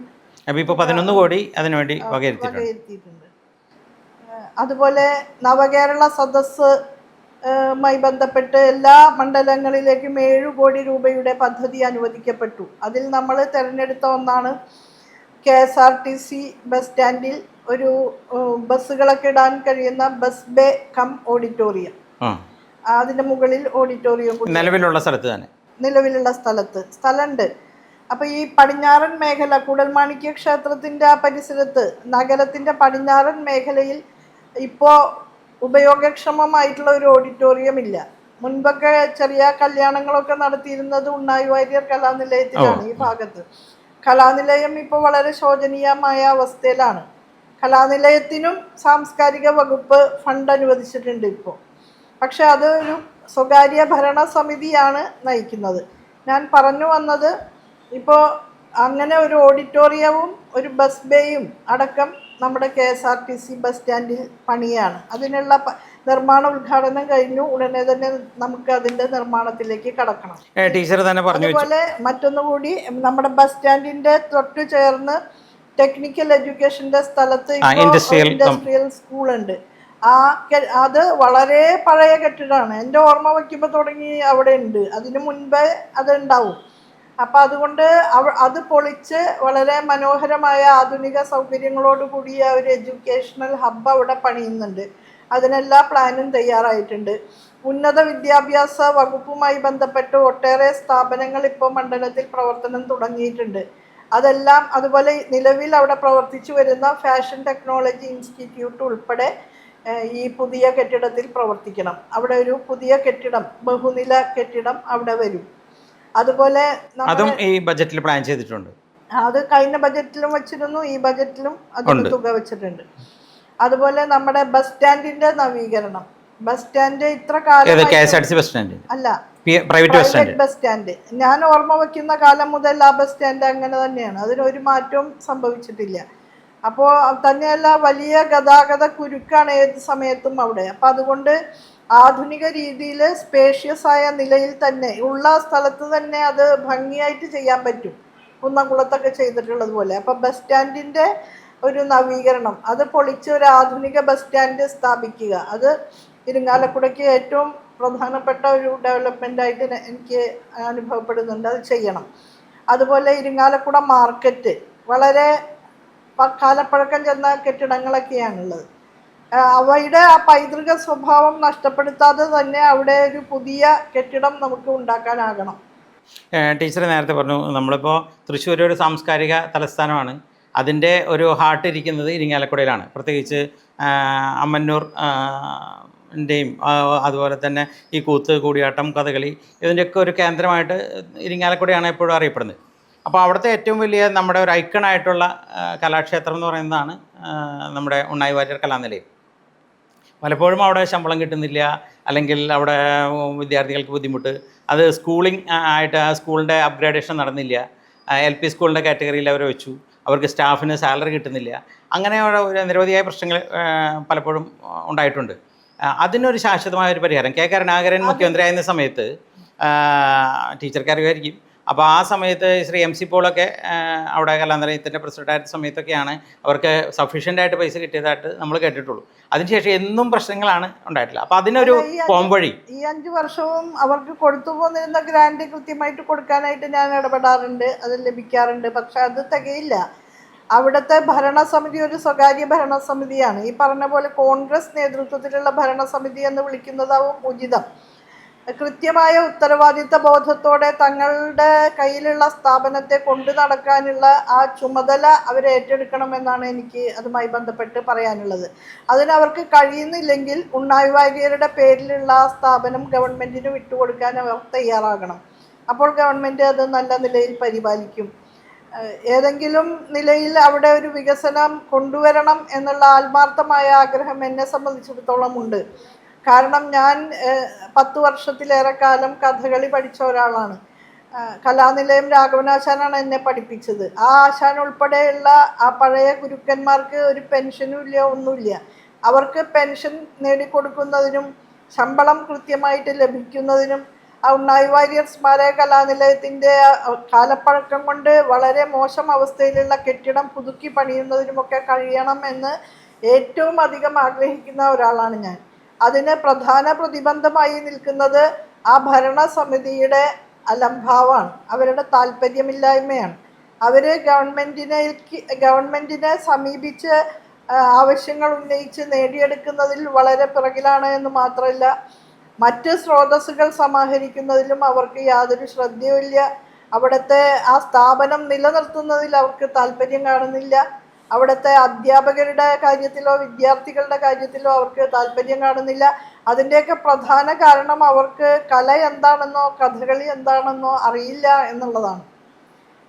ഇപ്പോൾ 11 കോടി അതിനുവേണ്ടി വകയിരുത്തിയിട്ടുണ്ട്. അതുപോലെ നവകേരള സദസ് മായി ബന്ധപ്പെട്ട് എല്ലാ മണ്ഡലങ്ങളിലേക്കും 7 കോടി രൂപയുടെ പദ്ധതി അനുവദിക്കപ്പെട്ടു. അതിൽ നമ്മൾ തിരഞ്ഞെടുത്ത ഒന്നാണ് KSRTC ബസ് സ്റ്റാൻഡിൽ ഒരു ബസ്സുകളൊക്കെ ഇടാൻ കഴിയുന്ന ബസ് ബേ കം ഓഡിറ്റോറിയം. അതിൻ്റെ മുകളിൽ ഓഡിറ്റോറിയം നിലവിലുള്ള സ്ഥലമുണ്ട്. അപ്പോൾ ഈ പടിഞ്ഞാറൻ മേഖല, കൂടൽമാണിക്യ ക്ഷേത്രത്തിൻ്റെ ആ പരിസരത്ത്, നഗരത്തിൻ്റെ പടിഞ്ഞാറൻ മേഖലയിൽ ഇപ്പോൾ ഉപയോഗക്ഷമമായിട്ടുള്ള ഒരു ഓഡിറ്റോറിയം ഇല്ല. മുൻപൊക്കെ ചെറിയ കല്യാണങ്ങളൊക്കെ നടത്തിയിരുന്നത് ഉണ്ണായി വാര്യർ കലാനിലയത്തിലാണ്. ഈ ഭാഗത്ത് കലാനിലയം ഇപ്പോൾ വളരെ ശോചനീയമായ അവസ്ഥയിലാണ്. കലാനിലയത്തിനും സാംസ്കാരിക വകുപ്പ് ഫണ്ട് അനുവദിച്ചിട്ടുണ്ട് ഇപ്പോൾ. പക്ഷെ അത് ഒരു സ്വകാര്യ ഭരണസമിതിയാണ് നയിക്കുന്നത്. ഞാൻ പറഞ്ഞു വന്നത്, ഇപ്പോൾ അങ്ങനെ ഒരു ഓഡിറ്റോറിയവും ഒരു ബസ് ബേയും അടക്കം നമ്മുടെ KSRTC ബസ് സ്റ്റാൻഡിൽ പണിയാണ്. അതിനുള്ള നിർമ്മാണ ഉദ്ഘാടനം കഴിഞ്ഞു. ഉടനെ തന്നെ നമുക്ക് അതിൻ്റെ നിർമ്മാണത്തിലേക്ക് കടക്കണം. ടീച്ചർ തന്നെ പറഞ്ഞു. അതുപോലെ മറ്റൊന്നുകൂടി, നമ്മുടെ ബസ് സ്റ്റാൻഡിൻ്റെ തൊട്ടു ചേർന്ന് ടെക്നിക്കൽ എഡ്യൂക്കേഷൻ്റെ സ്ഥലത്ത് ഇൻഡസ്ട്രിയൽ സ്കൂളുണ്ട്. അത് വളരെ പഴയ കെട്ടിടമാണ്. എൻ്റെ ഓർമ്മ വയ്ക്കുമ്പോൾ തുടങ്ങി അവിടെ ഉണ്ട്. അതിനു മുൻപേ അതുണ്ടാവും. അപ്പം അതുകൊണ്ട് അത് പൊളിച്ച് വളരെ മനോഹരമായ ആധുനിക സൗകര്യങ്ങളോട് കൂടിയ ഒരു എഡ്യൂക്കേഷണൽ ഹബ്ബ് അവിടെ പണിയുന്നുണ്ട്. അതിനെല്ലാ പ്ലാനും തയ്യാറായിട്ടുണ്ട്. ഉന്നത വിദ്യാഭ്യാസ വകുപ്പുമായി ബന്ധപ്പെട്ട് ഒട്ടേറെ സ്ഥാപനങ്ങൾ ഇപ്പോൾ മണ്ഡലത്തിൽ പ്രവർത്തനം തുടങ്ങിയിട്ടുണ്ട്. അതെല്ലാം, അതുപോലെ നിലവിൽ അവിടെ പ്രവർത്തിച്ചു വരുന്ന ഫാഷൻ ടെക്നോളജി ഇൻസ്റ്റിറ്റ്യൂട്ട് ഉൾപ്പെടെ ഈ പുതിയ കെട്ടിടത്തിൽ പ്രവർത്തിക്കണം. അവിടെ ഒരു പുതിയ കെട്ടിടം, ബഹുനില കെട്ടിടം അവിടെ വരും. അതുപോലെ അതും ഈ ബജറ്റിൽ പ്ലാൻ ചെയ്തിട്ടുണ്ട്. അത് കഴിഞ്ഞ ബജറ്റിലും വെച്ചിരുന്നു, ഈ ബജറ്റിലും അതിന് തുക വെച്ചിട്ടുണ്ട്. അതുപോലെ നമ്മുടെ ബസ് സ്റ്റാൻഡിന്റെ നവീകരണം. ബസ് സ്റ്റാൻഡ് ഇത്ര കാലം അല്ല, പ്രൈവറ്റ് ബസ് സ്റ്റാൻഡ്. ഞാൻ ഓർമ്മ വയ്ക്കുന്ന കാലം മുതൽ ആ ബസ് സ്റ്റാൻഡ് അങ്ങനെ തന്നെയാണ്. അതിനൊരു മാറ്റവും സംഭവിച്ചിട്ടില്ല. അപ്പോൾ തന്നെയല്ല, വലിയ ഗതാഗത കുരുക്കാണ് ഏത് സമയത്തും അവിടെ. അപ്പം അതുകൊണ്ട് ആധുനിക രീതിയിൽ സ്പേഷ്യസ് ആയ നിലയിൽ തന്നെ ഉള്ള സ്ഥലത്ത് തന്നെ അത് ഭംഗിയായിട്ട് ചെയ്യാൻ പറ്റും, കുന്നംകുളത്തൊക്കെ ചെയ്തിട്ടുള്ളത് പോലെ. അപ്പം ബസ് സ്റ്റാൻഡിൻ്റെ ഒരു നവീകരണം, അത് പൊളിച്ച് ഒരു ആധുനിക ബസ് സ്റ്റാൻഡ് സ്ഥാപിക്കുക, അത് ഇരിങ്ങാലക്കുടയ്ക്ക് ഏറ്റവും പ്രധാനപ്പെട്ട ഒരു ഡെവലപ്മെൻ്റായിട്ട് എനിക്ക് അനുഭവപ്പെടുന്നുണ്ട്. അത് ചെയ്യണം. അതുപോലെ ഇരിങ്ങാലക്കുട മാർക്കറ്റ് വളരെ കാലപ്പഴക്കം ചെന്ന കെട്ടിടങ്ങളൊക്കെയാണുള്ളത്. അവയുടെ ആ പൈതൃക സ്വഭാവം നഷ്ടപ്പെടുത്താതെ തന്നെ അവിടെ ഒരു പുതിയ കെട്ടിടം നമുക്ക് ഉണ്ടാക്കാനാകണം. ടീച്ചർ നേരത്തെ പറഞ്ഞു, നമ്മളിപ്പോൾ തൃശ്ശൂർ ഒരു സാംസ്കാരിക തലസ്ഥാനമാണ്. അതിൻ്റെ ഒരു ഹാർട്ട് ഇരിക്കുന്നത് ഇരിങ്ങാലക്കുടയിലാണ്. പ്രത്യേകിച്ച് അമ്മന്നൂർ ൻ്റെയും അതുപോലെ തന്നെ ഈ കൂത്ത്, കൂടിയാട്ടം, കഥകളി, ഇതിൻ്റെയൊക്കെ ഒരു കേന്ദ്രമായിട്ട് ഇരിങ്ങാലക്കുടയാണ് എപ്പോഴും അറിയപ്പെടുന്നത്. അപ്പോൾ അവിടുത്തെ ഏറ്റവും വലിയ നമ്മുടെ ഒരു ഐക്കണായിട്ടുള്ള കലാക്ഷേത്രം എന്ന് പറയുന്നതാണ് നമ്മുടെ ഉണ്ണായി വാര്യർ കലാനിലയം. പലപ്പോഴും അവിടെ ശമ്പളം കിട്ടുന്നില്ല, അല്ലെങ്കിൽ അവിടെ വിദ്യാർത്ഥികൾക്ക് ബുദ്ധിമുട്ട്. അത് സ്കൂളിംഗ് ആയിട്ട് ആ സ്കൂളിൻ്റെ അപ്ഗ്രേഡേഷൻ നടന്നില്ല. LP സ്കൂളിൻ്റെ കാറ്റഗറിയിൽ അവരെ വെച്ചു. അവർക്ക് സ്റ്റാഫിന് സാലറി കിട്ടുന്നില്ല. അങ്ങനെയുള്ള ഒരു നിരവധിയായ പ്രശ്നങ്ങൾ പലപ്പോഴും ഉണ്ടായിട്ടുണ്ട്. അതിനൊരു ശാശ്വതമായ ഒരു പരിഹാരം കരുണാകരൻ മുഖ്യമന്ത്രിയായിരുന്ന സമയത്ത് ടീച്ചർക്ക് അറിയുമായിരിക്കും. അപ്പോൾ ആ സമയത്ത് ശ്രീ MC പോളൊക്കെ അവിടെ കലാനിലയത്തിൻ്റെ പ്രസിഡൻ്റായിരുന്ന സമയത്തൊക്കെയാണ് അവർക്ക് സഫീഷ്യൻ്റായിട്ട് പൈസ കിട്ടിയതായിട്ട് നമ്മൾ കേട്ടിട്ടുള്ളൂ. അതിനുശേഷം എന്നും പ്രശ്നങ്ങളാണ് ഉണ്ടായിട്ടില്ല. അപ്പോൾ അതിനൊരു പോംവഴി, ഈ 5 വർഷവും അവർക്ക് കൊടുത്തു പോന്നിരുന്ന ഗ്രാൻഡ് കൃത്യമായിട്ട് കൊടുക്കാനായിട്ട് ഞാൻ ഇടപെടാറുണ്ട്, അത് ലഭിക്കാറുണ്ട്. പക്ഷെ അത് തികയില്ല. അവിടുത്തെ ഭരണസമിതി ഒരു സ്വകാര്യ ഭരണസമിതിയാണ്. ഈ പറഞ്ഞ പോലെ കോൺഗ്രസ് നേതൃത്വത്തിലുള്ള ഭരണസമിതി എന്ന് വിളിക്കുന്നതാവും ഉചിതം. കൃത്യമായ ഉത്തരവാദിത്ത ബോധത്തോടെ തങ്ങളുടെ കയ്യിലുള്ള സ്ഥാപനത്തെ കൊണ്ടു നടക്കാനുള്ള ആ ചുമതല അവരേറ്റെടുക്കണമെന്നാണ് എനിക്ക് അതുമായി ബന്ധപ്പെട്ട് പറയാനുള്ളത്. അതിനവർക്ക് കഴിയുന്നില്ലെങ്കിൽ ഉണ്ണായി വാര്യരുടെ പേരിലുള്ള ആ സ്ഥാപനം ഗവൺമെൻറ്റിന് വിട്ടുകൊടുക്കാൻ അവർ തയ്യാറാകണം. അപ്പോൾ ഗവൺമെൻറ് അത് നല്ല നിലയിൽ പരിപാലിക്കും. ഏതെങ്കിലും നിലയിൽ അവിടെ ഒരു വികസനം കൊണ്ടുവരണം എന്നുള്ള ആത്മാർത്ഥമായ ആഗ്രഹം എന്നെ സംബന്ധിച്ചിടത്തോളം ഉണ്ട്. കാരണം ഞാൻ 10 വർഷത്തിലേറെ കാലം കഥകളി പഠിച്ച ഒരാളാണ്. കലാനിലയം രാഘവനാശാനാണ് എന്നെ പഠിപ്പിച്ചത്. ആ ആശാൻ ഉൾപ്പെടെയുള്ള ആ പഴയ ഗുരുക്കന്മാർക്ക് ഒരു പെൻഷനും ഇല്ല, ഒന്നുമില്ല. അവർക്ക് പെൻഷൻ നേടിക്കൊടുക്കുന്നതിനും ശമ്പളം കൃത്യമായിട്ട് ലഭിക്കുന്നതിനും ആ ഉണ്ണായി വാര്യർ സ്മാരക കലാനിലയത്തിൻ്റെ കാലപ്പഴക്കം കൊണ്ട് വളരെ മോശം അവസ്ഥയിലുള്ള കെട്ടിടം പുതുക്കി പണിയുന്നതിനുമൊക്കെ കഴിയണം എന്ന് ഏറ്റവും അധികം ആഗ്രഹിക്കുന്ന ഒരാളാണ് ഞാൻ. അതിന് പ്രധാന പ്രതിബന്ധമായി നിൽക്കുന്നത് ആ ഭരണസമിതിയുടെ അലംഭാവമാണ്, അവരുടെ താല്പര്യമില്ലായ്മയാണ്. അവർ ഗവൺമെൻറ്റിനെ സമീപിച്ച് ആവശ്യങ്ങൾ ഉന്നയിച്ച് നേടിയെടുക്കുന്നതിൽ വളരെ പിറകിലാണ് എന്ന് മാത്രമല്ല, മറ്റ് സ്രോതസ്സുകൾ സമാഹരിക്കുന്നതിലും അവർക്ക് യാതൊരു ശ്രദ്ധയുമില്ല. അവിടുത്തെ ആ സ്ഥാപനം നിലനിർത്തുന്നതിൽ അവർക്ക് താല്പര്യം കാണുന്നില്ല. അവിടുത്തെ അധ്യാപകരുടെ കാര്യത്തിലോ വിദ്യാർത്ഥികളുടെ കാര്യത്തിലോ അവർക്ക് താല്പര്യം കാണുന്നില്ല. അതിൻ്റെയൊക്കെ പ്രധാന കാരണം അവർക്ക് കല എന്താണെന്നോ കഥകളി എന്താണെന്നോ അറിയില്ല എന്നുള്ളതാണ്.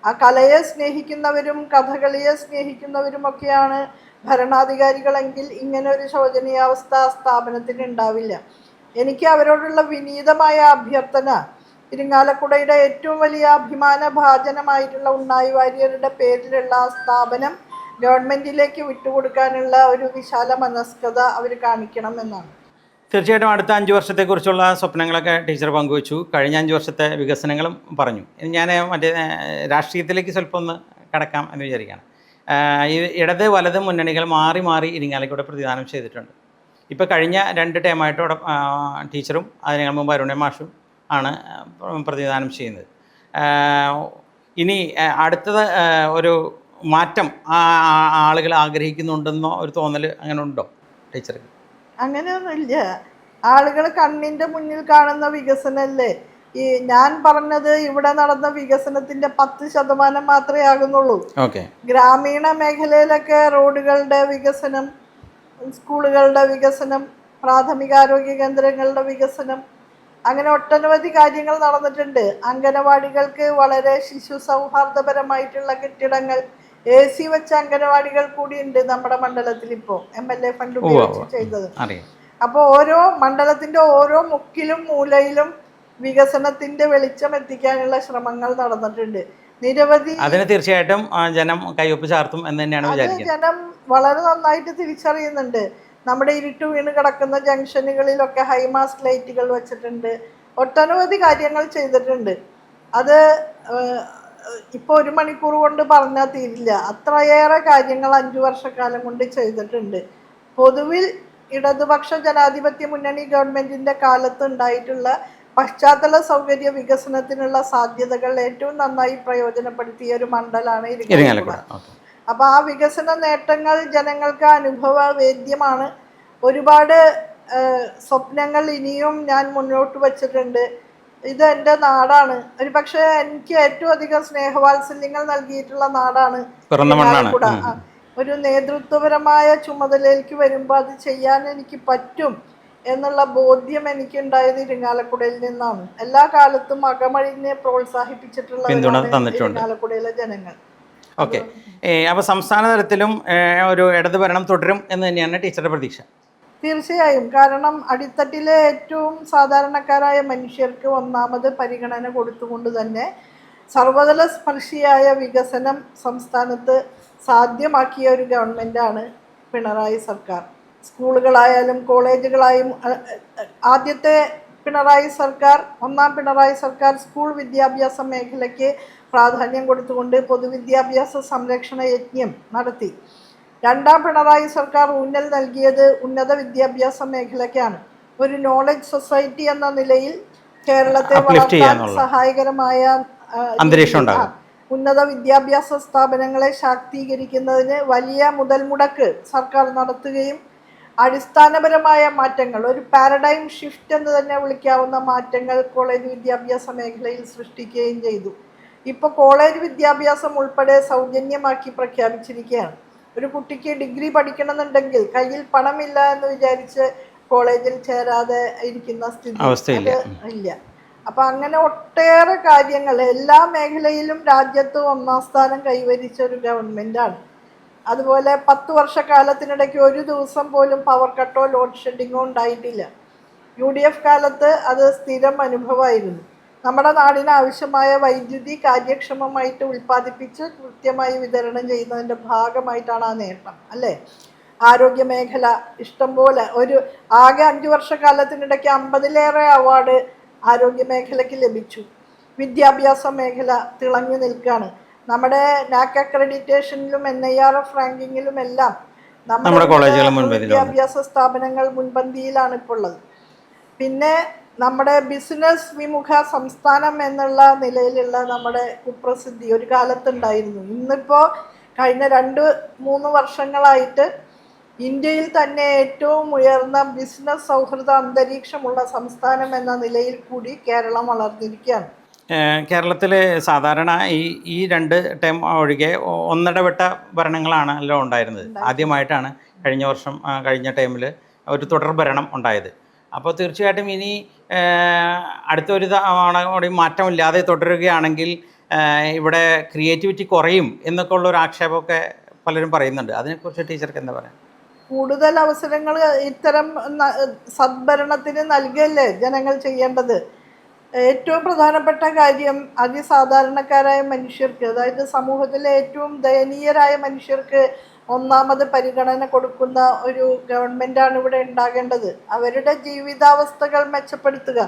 ആ കലയെ സ്നേഹിക്കുന്നവരും കഥകളിയെ സ്നേഹിക്കുന്നവരുമൊക്കെയാണ് ഭരണാധികാരികളെങ്കിൽ ഇങ്ങനെ ഒരു ശോചനീയാവസ്ഥ ആ സ്ഥാപനത്തിന് ഉണ്ടാവില്ല. എനിക്ക് അവരോടുള്ള വിനീതമായ അഭ്യർത്ഥന, ഇരിങ്ങാലക്കുടയുടെ ഏറ്റവും വലിയ അഭിമാന ഭാജനമായിട്ടുള്ള ഉണ്ണായി വാര്യരുടെ പേരിലുള്ള ആ സ്ഥാപനം ഗവൺമെൻറ്റിലേക്ക് വിട്ടുകൊടുക്കാനുള്ള ഒരു വിശാല മനസ്കത അവർ കാണിക്കണം എന്നാണ്. തീർച്ചയായിട്ടും അടുത്ത 5 വർഷത്തെക്കുറിച്ചുള്ള സ്വപ്നങ്ങളൊക്കെ ടീച്ചർ പങ്കുവച്ചു. കഴിഞ്ഞ 5 വർഷത്തെ വികസനങ്ങളും പറഞ്ഞു. ഞാൻ മറ്റേ രാഷ്ട്രീയത്തിലേക്ക് സ്വല്പം ഒന്ന് കടക്കാം എന്ന് വിചാരിക്കുകയാണ്. ഈ ഇടത് വലത് മുന്നണികൾ മാറി മാറി ഇരിങ്ങാലക്കുട പ്രതിദാനം ചെയ്തിട്ടുണ്ട്. ഇപ്പോൾ കഴിഞ്ഞ 2 ടേമായിട്ട് ടീച്ചറും അതിന് മുമ്പ് അരുണ മാഷും ആണ് പ്രതിദാനം ചെയ്യുന്നത്. ഇനി അടുത്തത് ഒരു മാറ്റം ആളുകൾ ആഗ്രഹിക്കുന്നുണ്ടെന്നോ ഒരു തോന്നൽ അങ്ങനെ ഉണ്ടോ ടീച്ചർക്ക്? അങ്ങനെയൊന്നുമില്ല. ആളുകൾ കണ്ണിൻ്റെ മുന്നിൽ കാണുന്ന വികസനമല്ലേ. ഈ ഞാൻ പറഞ്ഞത് ഇവിടെ നടന്ന വികസനത്തിന്റെ 10% മാത്രമേ ആകുന്നുള്ളൂ. ഗ്രാമീണ മേഖലയിലൊക്കെ റോഡുകളുടെ വികസനം, സ്കൂളുകളുടെ വികസനം, പ്രാഥമികാരോഗ്യ കേന്ദ്രങ്ങളുടെ വികസനം, അങ്ങനെ ഒട്ടനവധി കാര്യങ്ങൾ നടന്നിട്ടുണ്ട്. അംഗനവാടികൾക്ക് വളരെ ശിശു സൗഹാർദ്ദപരമായിട്ടുള്ള കെട്ടിടങ്ങൾ, AC വെച്ച അംഗനവാടികൾ കൂടിയുണ്ട് നമ്മുടെ മണ്ഡലത്തിൽ ഇപ്പോൾ MLA ഫണ്ട് ഉപയോഗിച്ച് ചെയ്തത്. അപ്പോൾ ഓരോ മണ്ഡലത്തിന്റെ ഓരോ മുക്കിലും മൂലയിലും വികസനത്തിന്റെ വെളിച്ചം എത്തിക്കാനുള്ള ശ്രമങ്ങൾ നടന്നിട്ടുണ്ട്. നിരവധി അതിന് തീർച്ചയായിട്ടും ജനം കയ്യൊപ്പ് ചാർത്തും എന്ന് തന്നെയാണ് വിചാരിക്കുന്നത്. ജനം വളരെ നന്നായിട്ട് തിരിച്ചറിയുന്നുണ്ട്. നമ്മുടെ ഇരുട്ട് വീണ് കിടക്കുന്ന ജംഗ്ഷനുകളിലൊക്കെ ഹൈമാസ്റ്റ് ലൈറ്റുകൾ വെച്ചിട്ടുണ്ട്. ഒട്ടനവധി കാര്യങ്ങൾ ചെയ്തിട്ടുണ്ട്. അത് ഇപ്പോൾ 1 മണിക്കൂർ കൊണ്ട് പറഞ്ഞാൽ തീരില്ല. അത്രയേറെ കാര്യങ്ങൾ 5 വർഷക്കാലം കൊണ്ട് ചെയ്തിട്ടുണ്ട്. പൊതുവിൽ ഇടതുപക്ഷ ജനാധിപത്യ മുന്നണി ഗവൺമെന്റിന്റെ കാലത്ത് ഉണ്ടായിട്ടുള്ള പശ്ചാത്തല സൗകര്യ വികസനത്തിനുള്ള സാധ്യതകൾ ഏറ്റവും നന്നായി പ്രയോജനപ്പെടുത്തിയ ഒരു മണ്ഡലമാണ് ഇരിങ്ങാലക്കുട. അപ്പോൾ ആ വികസന നേട്ടങ്ങൾ ജനങ്ങൾക്ക് അനുഭവവേദ്യമാണ്. ഒരുപാട് സ്വപ്നങ്ങൾ ഇനിയും ഞാൻ മുന്നോട്ട് വച്ചിട്ടുണ്ട്. ഇത് എൻ്റെ നാടാണ്. ഒരു പക്ഷേ എനിക്ക് ഏറ്റവും അധികം സ്നേഹവാത്സല്യങ്ങൾ നൽകിയിട്ടുള്ള നാടാണ് ഇരിങ്ങാലക്കുട. ഒരു നേതൃത്വപരമായ ചുമതലയിലേക്ക് വരുമ്പോൾ അത് ചെയ്യാൻ എനിക്ക് പറ്റും എന്നുള്ള ബോധ്യം എനിക്കുണ്ടായത് ഇരിങ്ങാലക്കുടയിൽ നിന്നാണ്. എല്ലാ കാലത്തും അകമഴിഞ്ഞ് പ്രോത്സാഹിപ്പിച്ചിട്ടുള്ള ഇരിങ്ങാലക്കുടയിലെ ജനങ്ങൾ. ഓക്കെ, അപ്പോൾ സംസ്ഥാന തലത്തിലും ഒരു ഇടത് ഭരണം തുടരും എന്ന് തന്നെയാണ് ടീച്ചറുടെ പ്രതീക്ഷ? തീർച്ചയായും. കാരണം അടിത്തട്ടിലെ ഏറ്റവും സാധാരണക്കാരായ മനുഷ്യർക്ക് ഒന്നാമത് പരിഗണന കൊടുത്തുകൊണ്ട് തന്നെ സർവതല സ്പർശിയായ വികസനം സംസ്ഥാനത്ത് സാധ്യമാക്കിയ ഒരു ഗവൺമെൻറ്റാണ് പിണറായി സർക്കാർ. സ്കൂളുകളായാലും കോളേജുകളായും ആദ്യത്തെ പിണറായി സർക്കാർ, ഒന്നാം പിണറായി സർക്കാർ സ്കൂൾ വിദ്യാഭ്യാസ മേഖലയ്ക്ക് പ്രാധാന്യം കൊടുത്തുകൊണ്ട് പൊതുവിദ്യാഭ്യാസ സംരക്ഷണ യജ്ഞം നടത്തി. രണ്ടാം പിണറായി സർക്കാർ ഊന്നൽ നൽകിയത് ഉന്നത വിദ്യാഭ്യാസ മേഖലയ്ക്കാണ്. ഒരു നോളജ് സൊസൈറ്റി എന്ന നിലയിൽ കേരളത്തെ വളർത്താൻ സഹായകരമായ ഉന്നത വിദ്യാഭ്യാസ സ്ഥാപനങ്ങളെ ശാക്തീകരിക്കുന്നതിന് വലിയ മുതൽ മുടക്ക് സർക്കാർ നടത്തുകയും അടിസ്ഥാനപരമായ മാറ്റങ്ങൾ, ഒരു പാരഡൈം ഷിഫ്റ്റ് എന്ന് തന്നെ വിളിക്കാവുന്ന മാറ്റങ്ങൾ കോളേജ് വിദ്യാഭ്യാസ മേഖലയിൽ സൃഷ്ടിക്കുകയും ചെയ്തു. ഇപ്പോൾ കോളേജ് വിദ്യാഭ്യാസം ഉൾപ്പെടെ സൗജന്യമാക്കി പ്രഖ്യാപിച്ചിരിക്കുകയാണ്. ഒരു കുട്ടിക്ക് ഡിഗ്രി പഠിക്കണമെന്നുണ്ടെങ്കിൽ കയ്യിൽ പണമില്ല എന്ന് വിചാരിച്ച് കോളേജിൽ ചേരാതെ ഇരിക്കുന്ന സ്ഥിതി ഇല്ല. അപ്പം അങ്ങനെ ഒട്ടേറെ കാര്യങ്ങൾ എല്ലാ മേഖലയിലും രാജ്യത്ത് 1ാം സ്ഥാനം കൈവരിച്ച ഒരു ഗവൺമെൻറ്റാണ്. അതുപോലെ 10 വർഷക്കാലത്തിനിടയ്ക്ക് ഒരു ദിവസം പോലും പവർ കട്ടോ ലോഡ് ഷെഡിങ്ങോ ഉണ്ടായിട്ടില്ല. UDF കാലത്ത് അത് സ്ഥിരം അനുഭവമായിരുന്നു. നമ്മുടെ നാടിന് ആവശ്യമായ വൈദ്യുതി കാര്യക്ഷമമായിട്ട് ഉൽപ്പാദിപ്പിച്ച് കൃത്യമായി വിതരണം ചെയ്യുന്നതിൻ്റെ ഭാഗമായിട്ടാണ് ആ നേട്ടം, അല്ലേ? ആരോഗ്യ മേഖല ഇഷ്ടംപോലെ, ഒരു ആകെ 5 വർഷക്കാലത്തിനിടയ്ക്ക് 50ലേറെ അവാർഡ് ആരോഗ്യ മേഖലയ്ക്ക് ലഭിച്ചു. വിദ്യാഭ്യാസ മേഖല തിളങ്ങി നിൽക്കുകയാണ്. നമ്മുടെ NAC അക്രഡിറ്റേഷനിലും NIRF റാങ്കിങ്ങിലും എല്ലാം നമ്മുടെ വിദ്യാഭ്യാസ സ്ഥാപനങ്ങൾ മുൻപന്തിയിലാണ് ഇപ്പോൾ ഉള്ളത്. പിന്നെ നമ്മുടെ ബിസിനസ് വിമുഖ സംസ്ഥാനം എന്നുള്ള നിലയിലുള്ള നമ്മുടെ കുപ്രസിദ്ധി ഒരു കാലത്തുണ്ടായിരുന്നു. ഇന്നിപ്പോൾ കഴിഞ്ഞ 2-3 വർഷങ്ങളായിട്ട് ഇന്ത്യയിൽ തന്നെ ഏറ്റവും ഉയർന്ന ബിസിനസ് സൗഹൃദ അന്തരീക്ഷമുള്ള സംസ്ഥാനം എന്ന നിലയിൽ കൂടി കേരളം വളർന്നിരിക്കുകയാണ്. കേരളത്തിൽ സാധാരണ ഈ 2 ടേം ഒഴികെ ഒന്നിടവിട്ട ഭരണങ്ങളാണല്ലോ ഉണ്ടായിരുന്നത്. ആദ്യമായിട്ടാണ് കഴിഞ്ഞ ടൈമിൽ ഒരു തുടർ ഭരണം ഉണ്ടായത്. അപ്പോൾ തീർച്ചയായിട്ടും ഇനി അടുത്തൊരു തവണ കൂടി മാറ്റമില്ലാതെ തുടരുകയാണെങ്കിൽ ഇവിടെ ക്രിയേറ്റിവിറ്റി കുറയും എന്നൊക്കെ ഉള്ളൊരു ആക്ഷേപമൊക്കെ പലരും പറയുന്നുണ്ട്. അതിനെക്കുറിച്ച് ടീച്ചർക്ക് എന്താ പറയുക? കൂടുതൽ അവസരങ്ങൾ ഇത്തരം സദ്ഭരണത്തിന് നൽകുകയല്ലേ ജനങ്ങൾ ചെയ്യേണ്ടത്. ഏറ്റവും പ്രധാനപ്പെട്ട കാര്യം അതിസാധാരണക്കാരായ മനുഷ്യർക്ക്, അതായത് സമൂഹത്തിലെ ഏറ്റവും ദയനീയരായ മനുഷ്യർക്ക് ഒന്നാമത് പരിഗണന കൊടുക്കുന്ന ഒരു ഗവൺമെൻറ്റാണ് ഇവിടെ ഉണ്ടാകേണ്ടത്. അവരുടെ ജീവിതാവസ്ഥകൾ മെച്ചപ്പെടുത്തുക,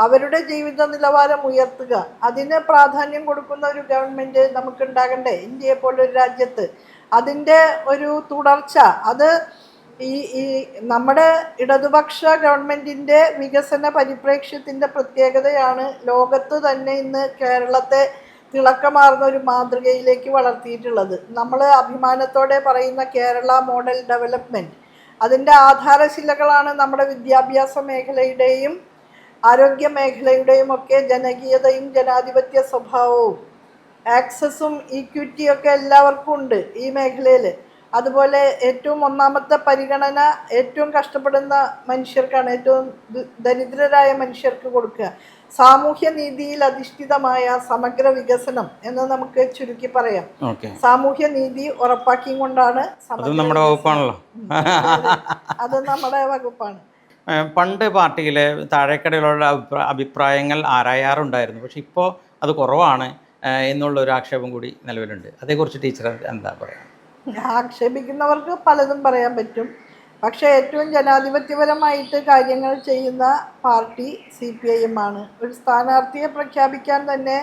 അവരുടെ ജീവിത നിലവാരം ഉയർത്തുക, അതിന് പ്രാധാന്യം കൊടുക്കുന്ന ഒരു ഗവൺമെൻറ് നമുക്കുണ്ടാകണ്ടേ ഇന്ത്യയെ പോലൊരു രാജ്യത്ത്. അതിൻ്റെ ഒരു തുടർച്ച അത് ഈ നമ്മുടെ ഇടതുപക്ഷ ഗവൺമെൻറ്റിൻ്റെ വികസന പരിപ്രേക്ഷ്യത്തിൻ്റെ പ്രത്യേകതയാണ് ലോകത്ത് തന്നെ ഇന്ന് കേരളത്തെ തിളക്കമാർന്ന ഒരു മാതൃകയിലേക്ക് വളർത്തിയിട്ടുള്ളത്. നമ്മൾ അഭിമാനത്തോടെ പറയുന്ന കേരള മോഡൽ ഡെവലപ്മെൻറ്റ്, അതിൻ്റെ ആധാരശിലകളാണ് നമ്മുടെ വിദ്യാഭ്യാസ മേഖലയുടെയും ആരോഗ്യ മേഖലയുടെയും ഒക്കെ ജനകീയതയും ജനാധിപത്യ സ്വഭാവവും. ആക്സസും ഈക്വിറ്റിയും ഒക്കെ എല്ലാവർക്കും ഉണ്ട് ഈ മേഖലയിൽ. അതുപോലെ ഏറ്റവും ഒന്നാമത്തെ പരിഗണന ഏറ്റവും കഷ്ടപ്പെടുന്ന മനുഷ്യർക്കാണ്, ഏറ്റവും ദരിദ്രരായ മനുഷ്യർക്ക് കൊടുക്കുക. സാമൂഹ്യ നീതിയിൽ അധിഷ്ഠിതമായ സമഗ്ര വികസനം എന്ന് നമുക്ക് ചുരുക്കി പറയാം. സാമൂഹ്യ നീതി ഉറപ്പാക്കിയും കൊണ്ടാണ് നമ്മുടെ വകുപ്പാണല്ലോ. അത് നമ്മുടെ വകുപ്പാണ്. പണ്ട് പാർട്ടിയിലെ താഴേക്കടയിലുള്ള അഭിപ്രായങ്ങൾ ആരായാറുണ്ടായിരുന്നു, പക്ഷെ ഇപ്പോൾ അത് കുറവാണ് എന്നുള്ളൊരു ആക്ഷേപം കൂടി നിലവിലുണ്ട്. അതേക്കുറിച്ച് ടീച്ചർ എന്താ പറയുക? ആക്ഷേപിക്കുന്നവർക്ക് പലതും പറയാൻ പറ്റും, പക്ഷേ ഏറ്റവും ജനാധിപത്യപരമായിട്ട് കാര്യങ്ങൾ ചെയ്യുന്ന പാർട്ടി CPIM ആണ്. ഒരു സ്ഥാനാർത്ഥിയെ പ്രഖ്യാപിക്കാൻ തന്നെ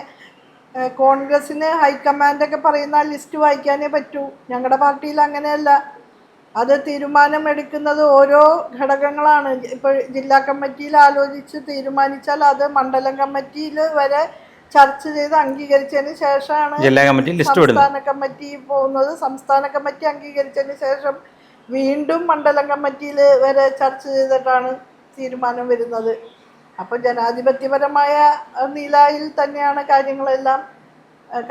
കോൺഗ്രസ്സിന് ഹൈക്കമാൻഡൊക്കെ പറയുന്ന ലിസ്റ്റ് വായിക്കാനേ പറ്റൂ. ഞങ്ങളുടെ പാർട്ടിയിൽ അങ്ങനെയല്ല. അത് തീരുമാനമെടുക്കുന്നത് ഓരോ ഘടകങ്ങളാണ്. ഇപ്പോൾ ജില്ലാ കമ്മിറ്റിയിൽ ആലോചിച്ച് തീരുമാനിച്ചാൽ അത് മണ്ഡലം കമ്മിറ്റിയിൽ വരെ ചർച്ച ചെയ്ത് അംഗീകരിച്ചതിന് ശേഷമാണ് സംസ്ഥാന കമ്മിറ്റി പോകുന്നത്. സംസ്ഥാന കമ്മിറ്റി അംഗീകരിച്ചതിന് ശേഷം വീണ്ടും മണ്ഡലം കമ്മിറ്റിയിൽ വരെ ചർച്ച ചെയ്തിട്ടാണ് തീരുമാനം വരുന്നത്. അപ്പോൾ ജനാധിപത്യപരമായ നിലയിൽ തന്നെയാണ് കാര്യങ്ങളെല്ലാം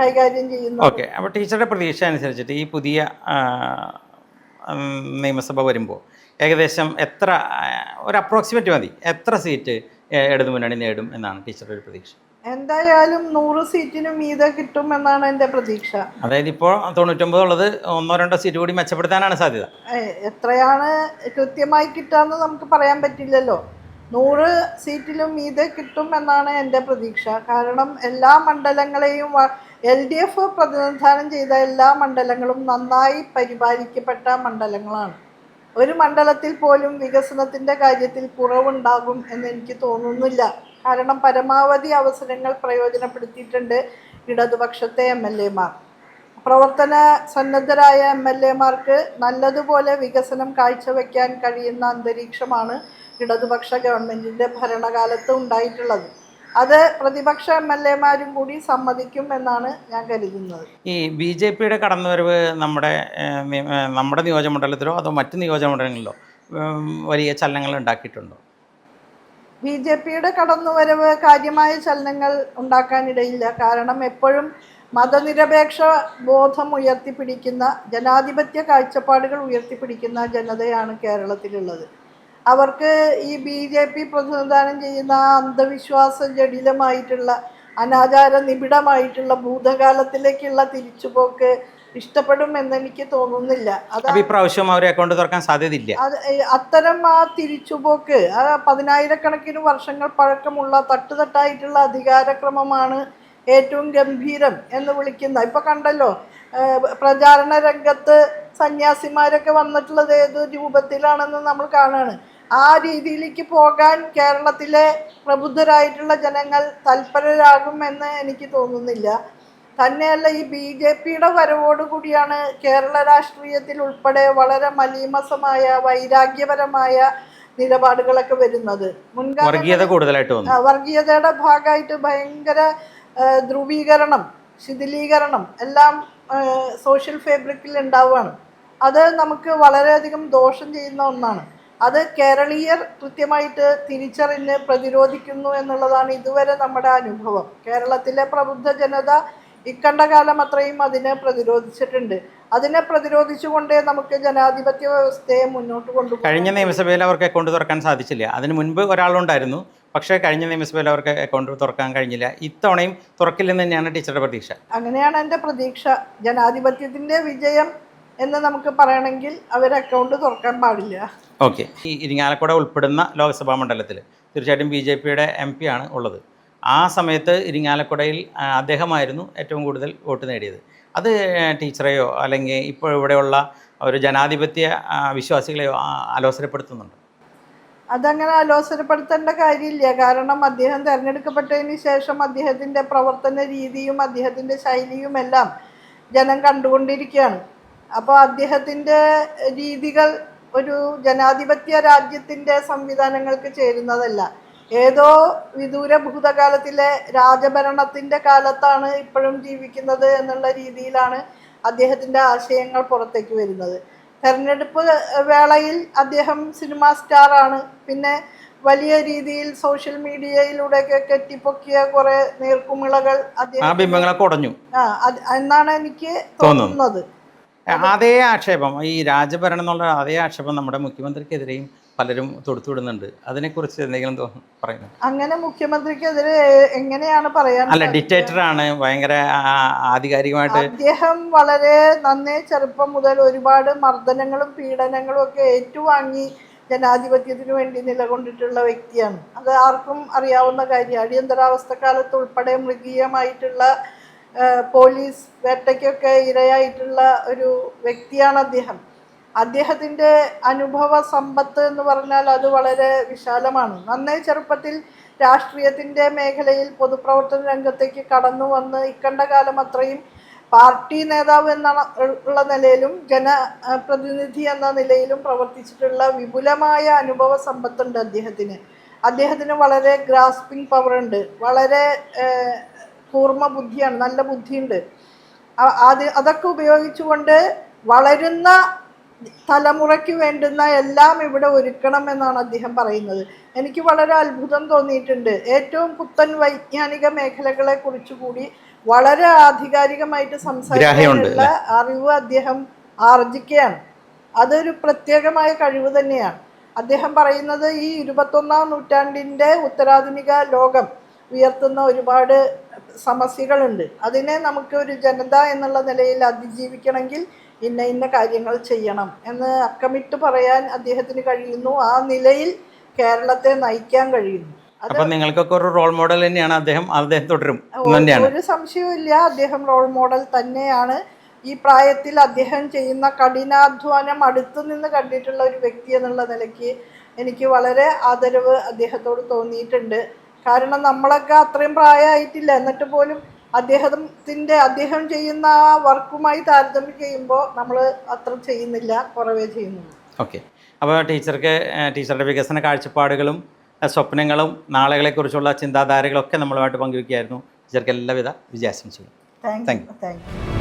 കൈകാര്യം ചെയ്യുന്നത്. ഓക്കെ, അപ്പോൾ ടീച്ചറുടെ പ്രതീക്ഷ അനുസരിച്ചിട്ട് ഈ പുതിയ നിയമസഭ വരുമ്പോൾ ഏകദേശം എത്ര, ഒരു അപ്രോക്സിമേറ്റ് മതി, എത്ര സീറ്റ് ഇടതുമുന്നണി നേടും എന്നാണ് ടീച്ചറുടെ ഒരു പ്രതീക്ഷ? എന്തായാലും 100 സീറ്റിനും മീതെ കിട്ടും എന്നാണ് എൻ്റെ പ്രതീക്ഷ. അതായത് ഇപ്പോൾ 99 ഉള്ളത് 1-2 സീറ്റ് കൂടി മെച്ചപ്പെടുത്താനാണ് സാധ്യത. എത്രയാണ് കൃത്യമായി കിട്ടാന്ന് നമുക്ക് പറയാൻ പറ്റില്ലല്ലോ. 100 സീറ്റിലും മീതെ കിട്ടും എന്നാണ് എൻ്റെ പ്രതീക്ഷ. കാരണം എല്ലാ മണ്ഡലങ്ങളെയും LDF പ്രതിനിധാനം ചെയ്ത എല്ലാ മണ്ഡലങ്ങളും നന്നായി പരിപാലിക്കപ്പെട്ട മണ്ഡലങ്ങളാണ്. ഒരു മണ്ഡലത്തിൽ പോലും വികസനത്തിൻ്റെ കാര്യത്തിൽ കുറവുണ്ടാകും എന്ന് എനിക്ക് തോന്നുന്നില്ല. കാരണം പരമാവധി അവസരങ്ങൾ പ്രയോജനപ്പെടുത്തിയിട്ടുണ്ട് ഇടതുപക്ഷത്തെ MLA-മാർ. പ്രവർത്തന സന്നദ്ധരായ MLA-മാർക്ക് നല്ലതുപോലെ വികസനം കാഴ്ചവെക്കാൻ കഴിയുന്ന അന്തരീക്ഷമാണ് ഇടതുപക്ഷ ഗവൺമെൻറ്റിൻ്റെ ഭരണകാലത്ത് ഉണ്ടായിട്ടുള്ളത്. അത് പ്രതിപക്ഷ MLA-മാരും കൂടി സമ്മതിക്കും എന്നാണ് ഞാൻ കരുതുന്നത്. ഈ BJP-യുടെ കടന്നുവരവ് നമ്മുടെ നിയോജകമണ്ഡലത്തിലോ അതോ മറ്റ് നിയോജകമണ്ഡലങ്ങളിലോ വലിയ ചലനങ്ങൾ ഉണ്ടാക്കിയിട്ടുണ്ടോ? BJP-യുടെ കടന്നുവരവ് കാര്യമായ ചലനങ്ങൾ ഉണ്ടാക്കാനിടയില്ല. കാരണം എപ്പോഴും മതനിരപേക്ഷ ബോധം ഉയർത്തിപ്പിടിക്കുന്ന, ജനാധിപത്യ കാഴ്ചപ്പാടുകൾ ഉയർത്തിപ്പിടിക്കുന്ന ജനതയാണ് കേരളത്തിലുള്ളത്. അവർക്ക് ഈ BJP പ്രതിനിധാനം ചെയ്യുന്ന അന്ധവിശ്വാസ ജടിലമായിട്ടുള്ള, അനാചാര നിബിഡമായിട്ടുള്ള ഭൂതകാലത്തിലേക്കുള്ള തിരിച്ചുപോക്ക് ഇഷ്ടപ്പെടുമെന്ന് എനിക്ക് തോന്നുന്നില്ല. അത് ഇപ്രാവശ്യം അവരെ അക്കൗണ്ട് തുറക്കാൻ സാധ്യതയില്ല. അത്തരം ആ തിരിച്ചുപോക്ക് 10,000-കണക്കിന് വർഷങ്ങൾ പഴക്കമുള്ള തട്ടുതട്ടായിട്ടുള്ള അധികാരക്രമമാണ് ഏറ്റവും ഗംഭീരം എന്ന് വിളിക്കുന്ന. ഇപ്പൊ കണ്ടല്ലോ, പ്രചാരണ രംഗത്ത് സന്യാസിമാരൊക്കെ വന്നിട്ടുള്ളത് ഏത് രൂപത്തിലാണെന്ന് നമ്മൾ കാണുകയാണ്. ആ രീതിയിലേക്ക് പോകാൻ കേരളത്തിലെ പ്രബുദ്ധരായിട്ടുള്ള ജനങ്ങൾ തൽപരരാകുമെന്ന് എനിക്ക് തോന്നുന്നില്ല. തന്നെയല്ല, ഈ BJP-യുടെ വരവോടുകൂടിയാണ് കേരള രാഷ്ട്രീയത്തിൽ ഉൾപ്പെടെ വളരെ മലീമസമായ വൈരാഗ്യപരമായ നിലപാടുകളൊക്കെ വരുന്നത്. വർഗീയതയുടെ ഭാഗമായിട്ട് ഭയങ്കര ധ്രുവീകരണം, ശിഥിലീകരണം എല്ലാം സോഷ്യൽ ഫാബ്രിക്കിൽ ഉണ്ടാവുകയാണ്. അത് നമുക്ക് വളരെയധികം ദോഷം ചെയ്യുന്ന ഒന്നാണ്. അത് കേരളീയർ കൃത്യമായിട്ട് തിരിച്ചറിഞ്ഞ് പ്രതിരോധിക്കുന്നു എന്നുള്ളതാണ് ഇതുവരെ നമ്മുടെ അനുഭവം. കേരളത്തിലെ പ്രബുദ്ധ ജനത ഇക്കണ്ട കാലം അത്രയും അതിനെ പ്രതിരോധിച്ചിട്ടുണ്ട്. അതിനെ പ്രതിരോധിച്ചുകൊണ്ടേ നമുക്ക് ജനാധിപത്യ വ്യവസ്ഥയെ മുന്നോട്ട് കൊണ്ടുപോകും. കഴിഞ്ഞ നിയമസഭയിൽ അവർക്ക് അക്കൗണ്ട് തുറക്കാൻ സാധിച്ചില്ല. അതിന് മുൻപ് ഒരാളുണ്ടായിരുന്നു, പക്ഷേ കഴിഞ്ഞ നിയമസഭയിൽ അവർക്ക് അക്കൗണ്ട് തുറക്കാൻ കഴിഞ്ഞില്ല. ഇത്തവണയും തുറക്കില്ലെന്ന് തന്നെയാണ് ടീച്ചറുടെ പ്രതീക്ഷ. അങ്ങനെയാണ് എൻ്റെ പ്രതീക്ഷ. ജനാധിപത്യത്തിൻ്റെ വിജയം എന്ന് നമുക്ക് പറയണമെങ്കിൽ അവർ അക്കൗണ്ട് തുറക്കാൻ പാടില്ല. ഓക്കെ. ഈ ഇരിങ്ങാലക്കുട ഉൾപ്പെടുന്ന ലോക്സഭാ മണ്ഡലത്തിൽ തീർച്ചയായിട്ടും BJPയുടെ MP ആണ് ഉള്ളത്. ആ സമയത്ത് ഇരിങ്ങാലക്കുടയിൽ അദ്ദേഹമായിരുന്നു ഏറ്റവും കൂടുതൽ വോട്ട് നേടിയത്. അത് ടീച്ചറെയോ അല്ലെങ്കിൽ ഇപ്പോൾ ഇവിടെയുള്ള ഒരു ജനാധിപത്യ വിശ്വാസികളെയോ അലോസരപ്പെടുത്തുന്നുണ്ട്? അതങ്ങനെ അലോസരപ്പെടുത്തേണ്ട കാര്യമില്ല. കാരണം അദ്ദേഹം തിരഞ്ഞെടുക്കപ്പെട്ടതിന് ശേഷം അദ്ദേഹത്തിൻ്റെ പ്രവർത്തന രീതിയും അദ്ദേഹത്തിൻ്റെ ശൈലിയും എല്ലാം ജനം കണ്ടുകൊണ്ടിരിക്കുകയാണ്. അപ്പോൾ അദ്ദേഹത്തിൻ്റെ രീതികൾ ഒരു ജനാധിപത്യ രാജ്യത്തിൻ്റെ സംവിധാനങ്ങൾക്ക് ചേരുന്നതല്ല. ഏതോ വിദൂര ഭൂതകാലത്തിലെ രാജഭരണത്തിൻ്റെ കാലത്താണ് ഇപ്പോഴും ജീവിക്കുന്നത് എന്നുള്ള രീതിയിലാണ് അദ്ദേഹത്തിൻ്റെ ആശയങ്ങൾ പുറത്തേക്ക് വരുന്നത്. തെരഞ്ഞെടുപ്പ് വേളയിൽ അദ്ദേഹം സിനിമാ സ്റ്റാറാണ്. പിന്നെ വലിയ രീതിയിൽ സോഷ്യൽ മീഡിയയിലൂടെയൊക്കെ കെട്ടിപ്പൊക്കിയ കുറെ നീർക്കുമിളകൾ ബിംബങ്ങളൊക്കെ ഉടഞ്ഞു എന്നാണ് എനിക്ക് തോന്നുന്നത്. അതേ ആക്ഷേപം, ഈ രാജഭരണം എന്നുള്ള അതേ ആക്ഷേപം നമ്മുടെ മുഖ്യമന്ത്രിക്കെതിരെയും പലരും തൊടുത്തുവിടുന്നുണ്ട്. അതിനെക്കുറിച്ച് എന്തെങ്കിലും പറയുന്നത്? അങ്ങനെ മുഖ്യമന്ത്രിക്കെതിരെ എങ്ങനെയാണ് പറയാൻ? അല്ല, ഡിക്റ്റേറ്ററാണ്, ഭയങ്കര ആധികാരികമായിട്ട്. അദ്ദേഹം വളരെ നന്നേ ചെറുപ്പം മുതൽ ഒരുപാട് മർദ്ദനങ്ങളും പീഡനങ്ങളും ഒക്കെ ഏറ്റുവാങ്ങി ജനാധിപത്യത്തിന് വേണ്ടി നിലകൊണ്ടിട്ടുള്ള വ്യക്തിയാണ്. അത് ആർക്കും അറിയാവുന്ന കാര്യം. അടിയന്തരാവസ്ഥക്കാലത്ത് ഉൾപ്പെടെ മൃഗീയമായിട്ടുള്ള പോലീസ് വേട്ടയ്ക്കൊക്കെ ഇരയായിട്ടുള്ള ഒരു വ്യക്തിയാണ് അദ്ദേഹം. അദ്ദേഹത്തിൻ്റെ അനുഭവ സമ്പത്ത് എന്ന് പറഞ്ഞാൽ അത് വളരെ വിശാലമാണ്. നന്നേ ചെറുപ്പത്തിൽ രാഷ്ട്രീയത്തിൻ്റെ മേഖലയിൽ പൊതുപ്രവർത്തന രംഗത്തേക്ക് കടന്നു വന്ന് ഇക്കണ്ട കാലം അത്രയും പാർട്ടി നേതാവ് ഉള്ള നിലയിലും ജനപ്രതിനിധി എന്ന നിലയിലും പ്രവർത്തിച്ചിട്ടുള്ള വിപുലമായ അനുഭവ സമ്പത്തുണ്ട് അദ്ദേഹത്തിന്. അദ്ദേഹത്തിന് വളരെ ഗ്രാസ്പിംഗ് പവർ ഉണ്ട്, വളരെ കൂർമ്മ ബുദ്ധിയാണ്, നല്ല ബുദ്ധിയുണ്ട്. അതൊക്കെ ഉപയോഗിച്ചുകൊണ്ട് വളരുന്ന തലമുറയ്ക്ക് വേണ്ടുന്ന എല്ലാം ഇവിടെ ഒരുക്കണം എന്നാണ് അദ്ദേഹം പറയുന്നത്. എനിക്ക് വളരെ അത്ഭുതം തോന്നിയിട്ടുണ്ട്. ഏറ്റവും പുത്തൻ വൈജ്ഞാനിക മേഖലകളെ കുറിച്ച് കൂടി വളരെ ആധികാരികമായിട്ട് സംസാരിക്കാനുള്ള അറിവ് അദ്ദേഹം ആർജിക്കുകയാണ്. അതൊരു പ്രത്യേകമായ കഴിവ് തന്നെയാണ്. അദ്ദേഹം പറയുന്നത് ഈ 21ാം നൂറ്റാണ്ടിൻ്റെ ഉത്തരാധുനിക ലോകം ഉയർത്തുന്ന ഒരുപാട് സമസ്യകളുണ്ട്. അതിനെ നമുക്ക് ഒരു ജനത എന്നുള്ള നിലയിൽ അതിജീവിക്കണമെങ്കിൽ ഇന്ന കാര്യങ്ങൾ ചെയ്യണം എന്ന് അക്കമിട്ട് പറയാൻ അദ്ദേഹത്തിന് കഴിയുന്നു. ആ നിലയിൽ കേരളത്തെ നയിക്കാൻ കഴിയുന്നു. അപ്പോൾ നിങ്ങൾക്കൊക്കെ ഒരു റോൾ മോഡൽ തന്നെയാണ് അദ്ദേഹം തുടരും. ഒരു സംശയവുമില്ല, അദ്ദേഹം റോൾ മോഡൽ തന്നെയാണ്. ഈ പ്രായത്തിൽ അദ്ദേഹം ചെയ്യുന്ന കഠിനാധ്വാനം അടുത്തു നിന്ന് കണ്ടിട്ടുള്ള ഒരു വ്യക്തി എന്നുള്ള നിലയ്ക്ക് എനിക്ക് വളരെ ആദരവ് അദ്ദേഹത്തോട് തോന്നിയിട്ടുണ്ട്. കാരണം നമ്മളൊക്കെ അത്രയും പ്രായമായിട്ടില്ല, എന്നിട്ട് പോലും അദ്ദേഹം ചെയ്യുന്ന ആ വർക്കുമായി താരതമ്യം ചെയ്യുമ്പോൾ നമ്മൾ അത്ര ചെയ്യുന്നില്ല, കുറവേ ചെയ്യുന്നുള്ളൂ. ഓക്കെ. അപ്പോൾ ടീച്ചറുടെ വികസന കാഴ്ചപ്പാടുകളും സ്വപ്നങ്ങളും നാളുകളെക്കുറിച്ചുള്ള ചിന്താധാരകളൊക്കെ നമ്മളുമായിട്ട് പങ്കുവയ്ക്കുകയായിരുന്നു. ടീച്ചർക്ക് എല്ലാവിധ വിജയാശംസകളും. Thank you.